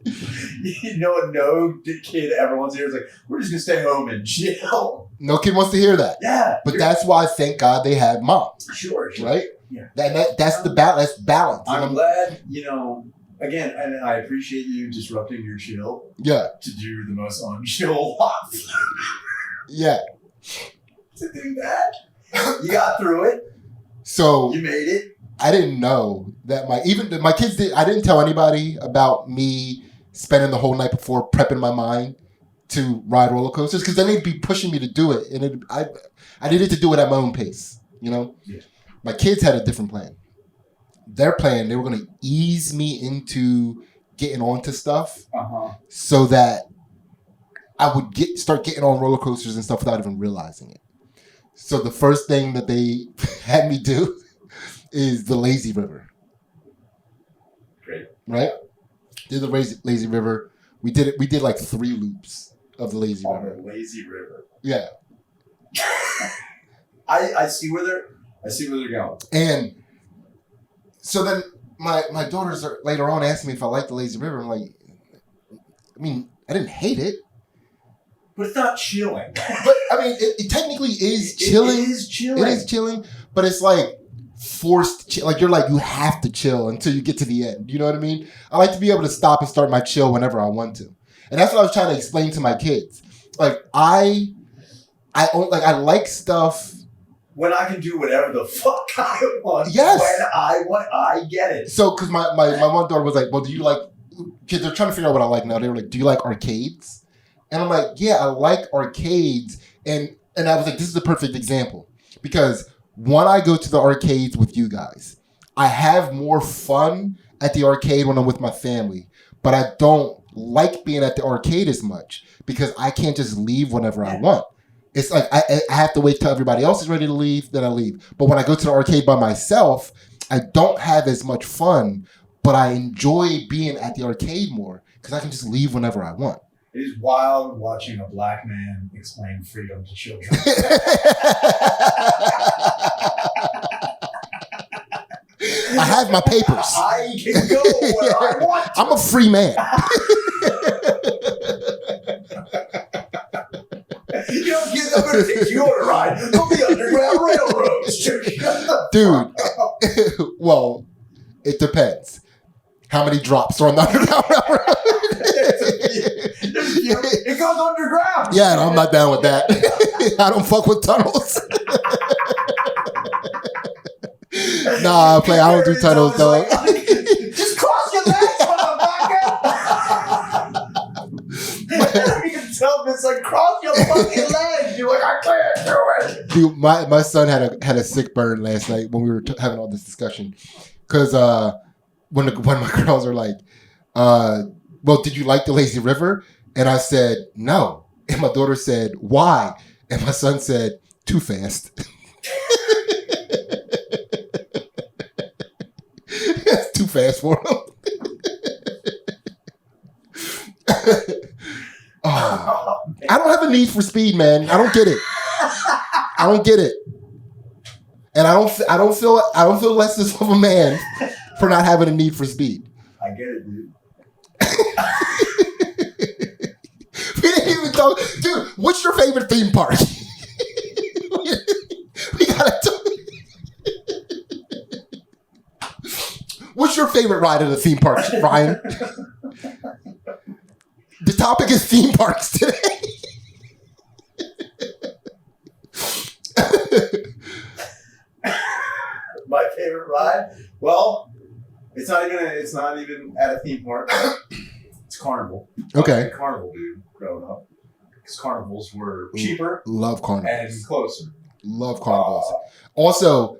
You know what no kid ever wants to hear is like, we're just going to stay home and chill. No kid wants to hear that. Yeah. But that's why, thank God, they have moms. Sure. Right? Yeah. That's the balance. That's balance. I'm glad, again, and I appreciate you disrupting your chill. Yeah. To do the most unchill life. Yeah. To do that. You got through it. So. You made it. I didn't know that my kids did. I didn't tell anybody about me spending the whole night before prepping my mind to ride roller coasters, because then they'd be pushing me to do it, and I needed to do it at my own pace. Yeah. My kids had a different plan. Their plan, they were going to ease me into getting onto stuff, so that I would start getting on roller coasters and stuff without even realizing it. So the first thing that they had me do is the lazy river. Great. Right? Did the lazy river. We did like 3 loops of the lazy river. The lazy river. Yeah. I see where they're going. And so then my daughters are later on asking me if I like the lazy river. I'm like, I mean, I didn't hate it. But it's not chilling. But I mean, it technically is chilling. It is chilling. It is chilling, but it's like forced like you have to chill until you get to the end. You know what I mean? I like to be able to stop and start my chill whenever I want to. And that's what I was trying to explain to my kids. Like I like stuff when I can do whatever the fuck I want. Yes. When I want, I get it. So cause my one daughter was like, well, do you like kids are trying to figure out what I like now. They were like, do you like arcades? And I'm like, yeah, I like arcades. And I was like, this is a perfect example. Because when I go to the arcades with you guys, I have more fun at the arcade when I'm with my family. But I don't like being at the arcade as much because I can't just leave whenever I want. It's like I have to wait till everybody else is ready to leave, then I leave. But when I go to the arcade by myself, I don't have as much fun, but I enjoy being at the arcade more because I can just leave whenever I want. It is wild watching a black man explain freedom to children. I have my papers. I can go where I want to. I'm a free man. You don't get I'm going to take you on a ride on the Underground Railroads. Dude, well, it depends. How many drops are on the Underground Railroad? It goes underground. Yeah, no, I'm not down with that. I don't fuck with tunnels. Nah, I don't do tunnels, dog. Just cross your legs, motherfucker. You can tell him it's like, cross your fucking legs, can't do it. Dude, my son had a sick burn last night when we were having all this discussion. Because when my girls are like, well, did you like the lazy river? And I said, no. And my daughter said, why? And my son said, too fast. It's too fast for him. Oh, I don't have a need for speed, man. I don't get it. I don't get it. And I don't feel less of a man for not having a need for speed. I get it, dude. We didn't even talk. Dude, what's your favorite theme park? We gotta talk. What's your favorite ride at a theme park, Ryan? The topic is theme parks today. My favorite ride? Well, it's not even at a theme park. It's Carnival. Okay. Carnival, dude, growing up. Because carnivals were cheaper. Love carnivals. And closer. Love carnivals. Also,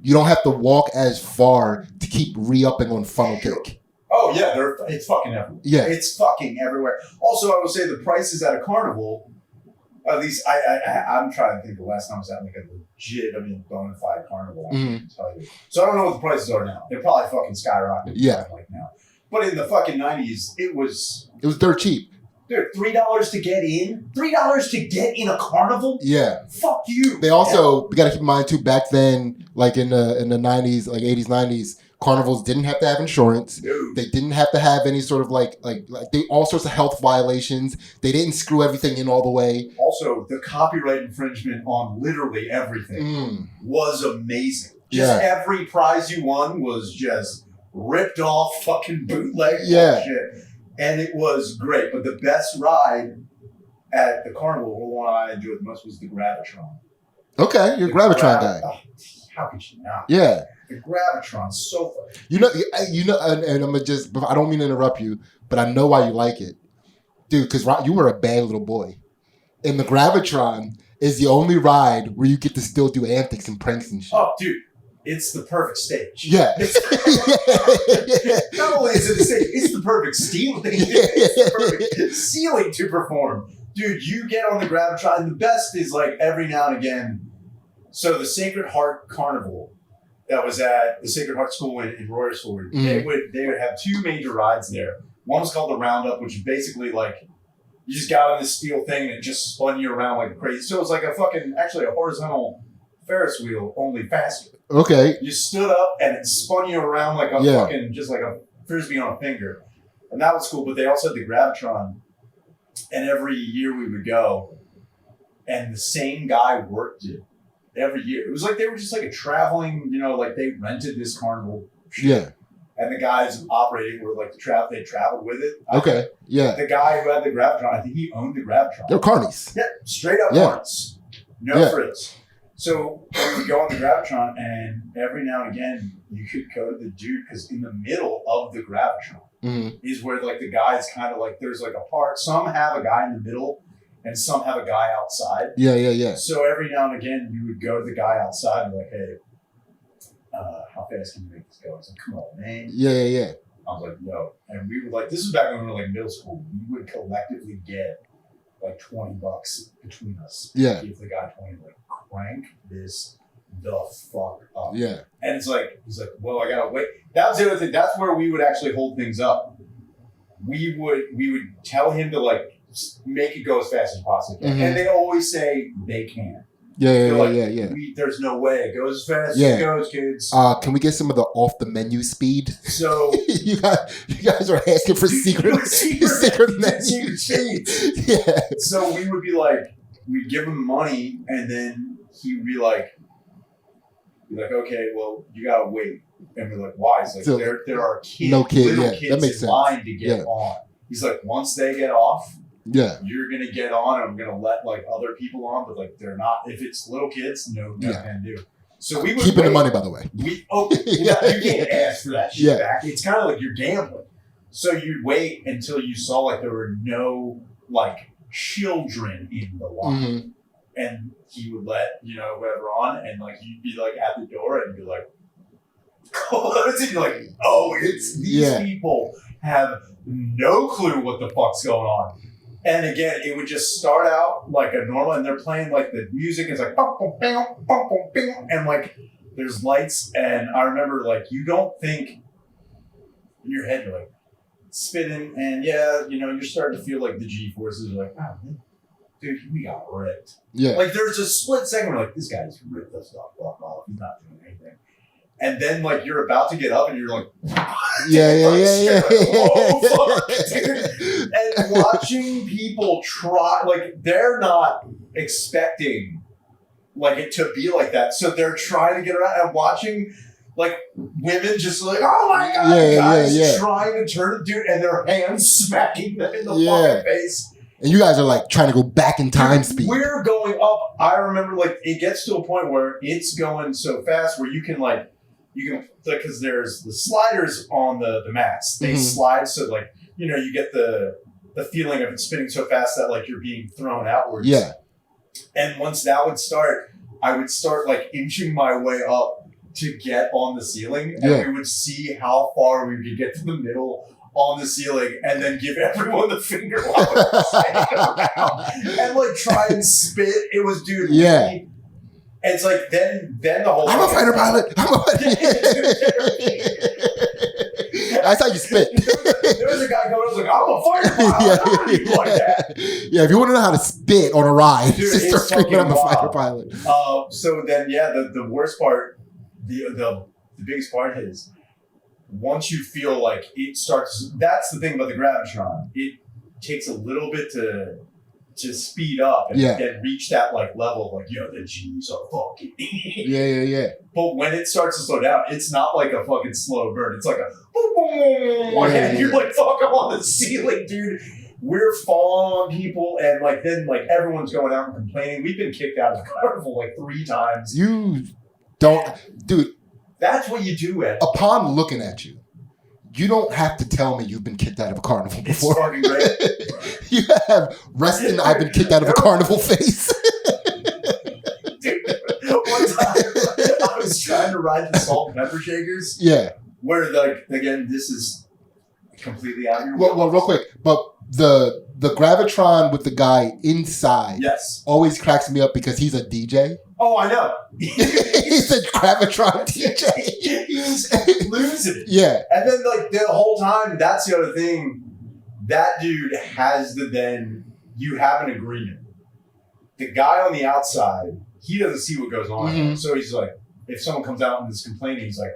you don't have to walk as far to keep re-upping on funnel cake. Oh, yeah, it's fucking everywhere. Yeah. It's fucking everywhere. Also, I would say the prices at a carnival, at least I'm trying to think the last time I was at like a legit, bona fide carnival. I can tell you. So I don't know what the prices are now. They're probably fucking skyrocketing. Yeah. Like now. But in the fucking 90s, it was dirt cheap. Dude, $3 to get in? $3 to get in a carnival? Yeah. Fuck you. They also, we got to keep in mind too, back then, like in the 90s, like 80s, 90s, carnivals didn't have to have insurance. Dude. They didn't have to have any sort of like they all sorts of health violations. They didn't screw everything in all the way. Also, the copyright infringement on literally everything was amazing. Just every prize you won was just ripped off fucking bootleg shit. And it was great. But the best ride at the carnival, the one I enjoyed the most, was the gravitron. Okay, you're a gravitron guy. Oh, how could you not? Yeah. The gravitron's so fun. You know, and I'm gonna just, I don't mean to interrupt you, but I know why you like it. Dude, because you were a bad little boy. And the gravitron is the only ride where you get to still do antics and pranks and shit. Oh, dude. It's the perfect stage. Yeah. Not only is it a stage, it's the perfect ceiling. It's the perfect ceiling to perform. Dude, you get on the gravitron, and the best is like every now and again. So the Sacred Heart Carnival that was at the Sacred Heart School in Royersford, they would have two major rides there. One was called the Roundup, which is basically like you just got on this steel thing and it just spun you around like crazy. So it was like a horizontal Ferris wheel, only faster. Okay. You stood up and it spun you around like a fucking, just like a frisbee on a finger. And that was cool, but they also had the Gravitron. And every year we would go, and the same guy worked it every year. It was like they were just like a traveling, like they rented this carnival. Yeah. And the guys operating were like they traveled with it. Okay. Yeah. The guy who had the Gravitron, I think he owned the Gravitron. They're carnies. Yeah, straight up carnies. No frills. So we would go on the Gravitron, and every now and again, you could go to the dude, because in the middle of the Gravitron is where like the guys kind of like, there's like a part, some have a guy in the middle, and some have a guy outside. Yeah. So every now and again, you would go to the guy outside and be like, hey, how fast can you make this go? I was like, come on, man. Yeah. I was like, yo. And we were like, this was back when we were like middle school. We would collectively get like $20 between us. Yeah. Give the guy 20, like, crank this the fuck up. Yeah. And he's like, well, I gotta wait. That was the other thing. That's where we would actually hold things up. We would tell him to like make it go as fast as possible. And they always say they can. Yeah. There's no way it goes as fast as it goes, kids. Can we get some of the off the menu speed? So you guys are asking for secret menu. Speeds. Yeah. So we would be like, we'd give him money, and then he'd be like, okay, well, you gotta wait. And we're like, why? He's like, so, there are kids, little kids that makes in line to get on. He's like, once they get off, you're gonna get on, and I'm gonna let like other people on, but like they're not. If it's little kids, no can do. So we would keeping the money, by the way. You can't ask for that shit back. It's kind of like you're gambling. So you'd wait until you saw like there were no like children in the line. and he would let, whoever on, and like you'd be like at the door and be like, and you're like, oh, it's these people have no clue what the fuck's going on. And again, it would just start out like a normal, and they're playing like the music is like, bum, bum, bam, bum, bum, bam, and like there's lights. And I remember like you don't think in your head, you're like spinning, and you're starting to feel like the G forces are like, oh, dude, we got ripped. Yeah. Like there's a split second where like this guy's ripped us off, off. He's not doing anything. And then, like, you're about to get up, and you're like, yeah. Oh, fuck, dude. And watching people try, like, they're not expecting, like, it to be like that. So they're trying to get around, and watching, like, women just like, oh my God, guys trying to turn the dude, and their hands smacking them in the fucking face. And you guys are like trying to go back in time speed. We're going up. I remember, like, it gets to a point where it's going so fast where you can, because there's the sliders on the mats. They slide so, like, you get the feeling of it spinning so fast that, like, you're being thrown outwards. Yeah. And once that would start, I would start, like, inching my way up to get on the ceiling. And we would see how far we could get to the middle on the ceiling and then give everyone the finger while we're standing around. And, like, try and spit. It was, dude, really, it's like then the whole. I'm a fighter pilot. That's how you spit. There was a guy going. I was like, I'm a fighter pilot. How do you like that? Yeah, if you want to know how to spit on a ride, dude, just start screaming, I'm a fighter pilot. So then, the worst part, the biggest part is once you feel like it starts. That's the thing about the gravitron. It takes a little bit to speed up and reach that like level of like, the G's are fucking. Yeah. But when it starts to slow down, it's not like a fucking slow burn. It's like a boom, boom, and you're like, fuck, I'm on the ceiling, dude. We're falling on people, and like then like everyone's going out and complaining. We've been kicked out of Carnival like 3 times. You don't, dude. That's what you do, Ed. Upon looking at you, you don't have to tell me you've been kicked out of a carnival before. It's fucking great. You have resting, I've been kicked out of a carnival face. Dude, one time I was trying to ride the salt and pepper shakers. Yeah. Where, like, again, this is completely out of your well, real quick, but the Gravitron with the guy inside always cracks me up because he's a DJ. Oh, I know. He's a Gravitron DJ. He's losing it. Yeah. And then, like, the whole time, that's the other thing. That dude has you have an agreement. The guy on the outside, he doesn't see what goes on. Mm-hmm. So he's like, if someone comes out and is complaining, he's like,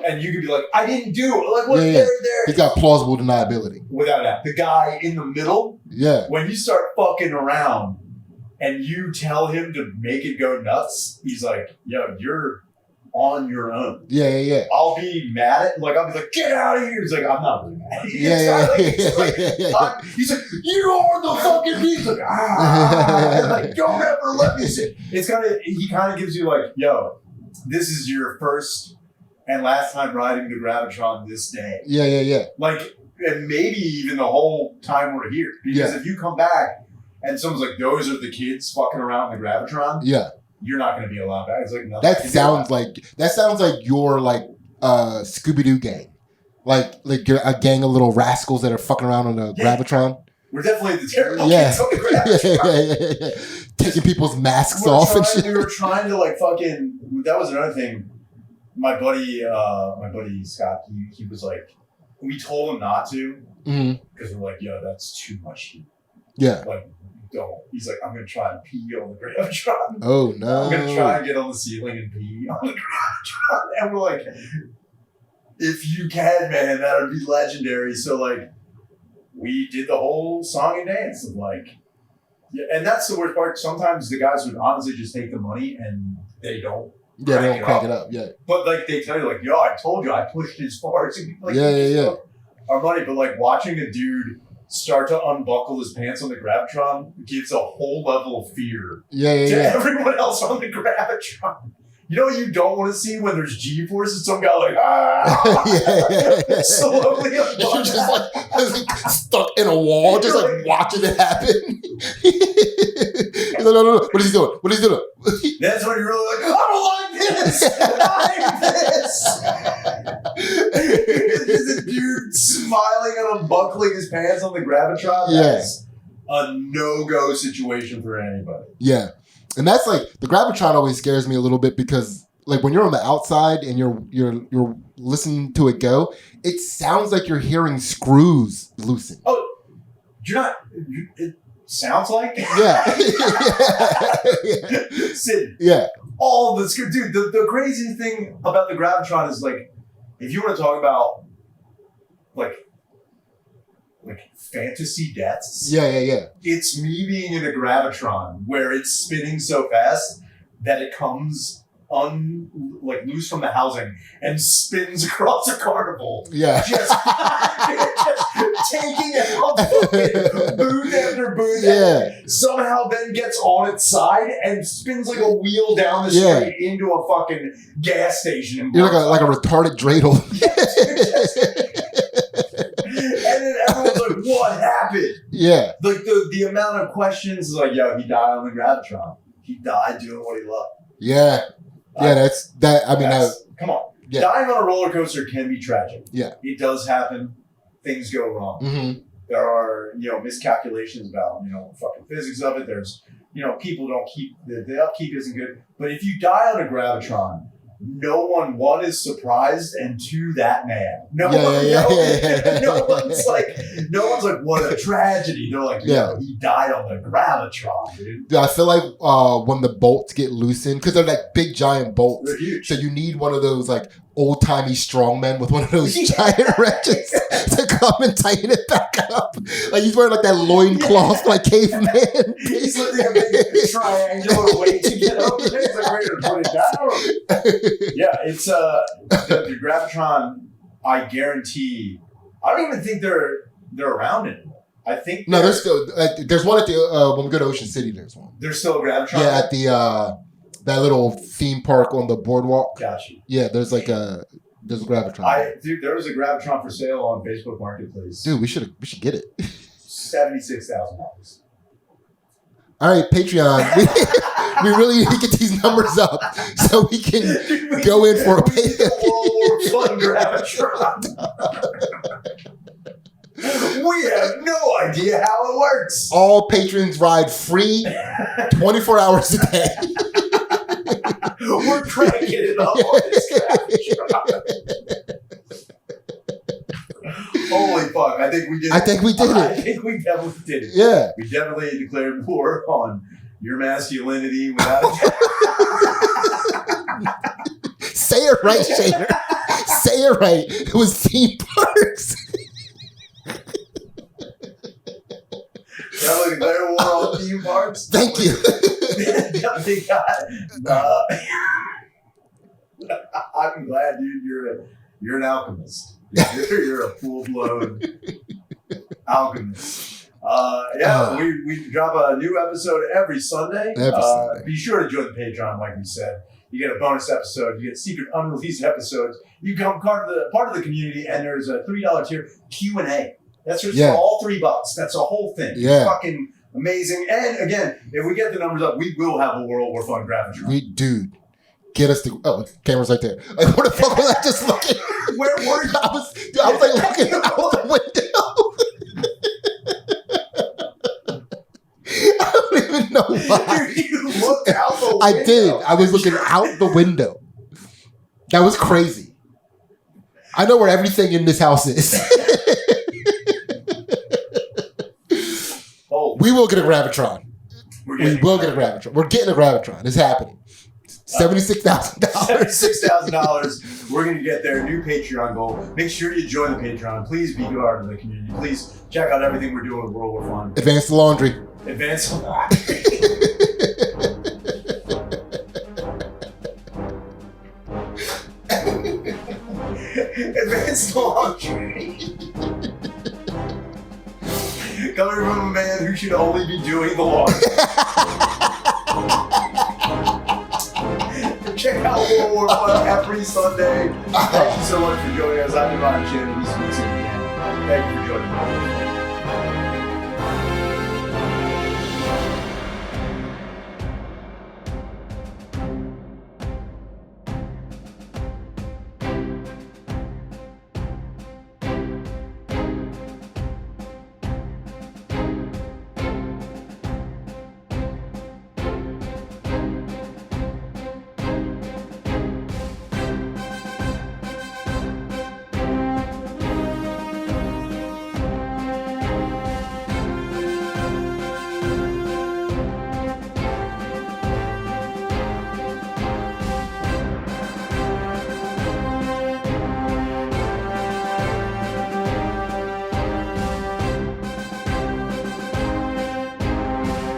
and you could be like, I didn't do it. Like, what? There. He's got plausible deniability. Without that. The guy in the middle, when you start fucking around and you tell him to make it go nuts, he's like, you're on your own. Yeah. I'll be mad at, like, I'll be like, get out of here. He's like, I'm not really mad. He's like, you are the fucking beast. He's like, like, don't ever let me sit. He kind of gives you like, this is your first and last time riding the Gravitron this day. Yeah. Like, and maybe even the whole time we're here. Because if you come back and someone's like, those are the kids fucking around the Gravitron. Yeah. You're not going to be allowed back. It's like nothing. That sounds like your like Scooby-Doo gang. Like you're a gang of little rascals that are fucking around on the Gravitron. We're definitely the terrible kids on the Gravitron. Yeah. Taking people's masks off and shit. We were trying to like fucking. That was another thing. My buddy Scott, he was like, we told him not to because we're like, that's too much heat. Yeah. Like, don't. He's like, I'm gonna try and pee on the Gravitron. Oh no. I'm gonna try and get on the ceiling and pee on the Gravitron. And we're like, if you can, man, that would be legendary. So like, we did the whole song and dance of like, and that's the worst part. Sometimes the guys would honestly just take the money and they don't. Yeah, they don't crank it up. Yeah. But like they tell you like, I told you I pushed as far as like, our money. But like watching a dude start to unbuckle his pants on the Gravitron gives a whole level of fear to everyone else on the Gravitron. You know what you don't want to see when there's G-forces? Some guy like, slowly unbuckle. You're just like stuck in a wall, just like watching it happen. He's like, no. What is he doing? What is he doing? That's when you're really like, I don't like this. I hate this. Just a dude smiling and unbuckling his pants on the gravitron. That's a no-go situation for anybody. Yeah, and that's like the gravitron always scares me a little bit because like when you're on the outside and you're listening to it go, it sounds like you're hearing screws loosen. Oh, you're not. It sounds like. Yeah. Sid. Yeah. All of this, dude. The crazy thing about the gravitron is like, if you want to talk about like fantasy deaths. Yeah. It's me being in a gravitron where it's spinning so fast that it comes loose from the housing and spins across a carnival. Yeah. Just taking out booth after booth. Yeah. Somehow then gets on its side and spins like a wheel down the street into a fucking gas station. You're like a retarded dreidel. And then everyone's like, what happened? Yeah. Like the amount of questions is like, yo, he died on the gravitron. He died doing what he loved. Yeah. Yeah, that's that. I mean, come on. Yeah. Dying on a roller coaster can be tragic. Yeah. It does happen. Things go wrong. Mm-hmm. There are, miscalculations about, fucking physics of it. There's, people don't keep, the upkeep isn't good. But if you die on a gravitron, no one is surprised, and two, that man. No one's like, what a tragedy. They're like, he died on the gravitron, dude. I feel like when the bolts get loosened, because they're like big giant bolts, they're huge. So you need one of those like old timey strongmen with one of those giant wrenches to come and tighten it back up. Like he's wearing like that loincloth like caveman. He's lifting a big triangular weight to get over there. He's like ready to put it down. Yeah, it's the gravitron. I guarantee. I don't even think they're around anymore. I think there's still there's one at the when we go to Ocean City. There's one. There's still a gravitron. Yeah, at the that little theme park on the boardwalk. Gotcha. Yeah, there's a gravitron. Dude, there was a gravitron for sale on Facebook Marketplace. Dude, we should get it. $76,000. All right, Patreon. We really need to get these numbers up so we can go in for a pay. Fun gravitron. We have no idea how it works. All patrons ride free 24 hours a day. We're cranking it up on this gravitron. Holy fuck. I think we did it. I think we definitely did it. Yeah. We definitely declared war on your masculinity without a doubt. Say it right, Shader. Say it right. It was theme parks. That was declared war on theme parks. Thank you. I'm glad, dude. You're an alchemist. You're a full-blown alchemist. We drop a new episode every Sunday. Be sure to join the Patreon, like we said. You get a bonus episode. You get secret unreleased episodes. You become part of the community, and there's a $3 tier Q&A. That's just for all $3. That's a whole thing. Yeah. It's fucking amazing. And again, if we get the numbers up, we will have a World War Fun gravitron. Dude, get us the camera's right there. Like, where the fuck was I just looking? Where were you? I was like looking out the window. I don't even know why. You looked out the window. I did. I was looking out the window. That was crazy. I know where everything in this house is. We will get a gravitron. We will get a gravitron. We're getting a gravitron. It's happening. $76,000. $76,000. We're going to get there. New Patreon goal. Make sure you join the Patreon. Please be part of the community. Please check out everything we're doing with World War Fun. Advance the laundry. Advance the laundry. Coming from a man who should only be doing the laundry. Check out World War Fun every Sunday. Thank you so much for joining us. I'm Divine Chin. Thank you for joining us.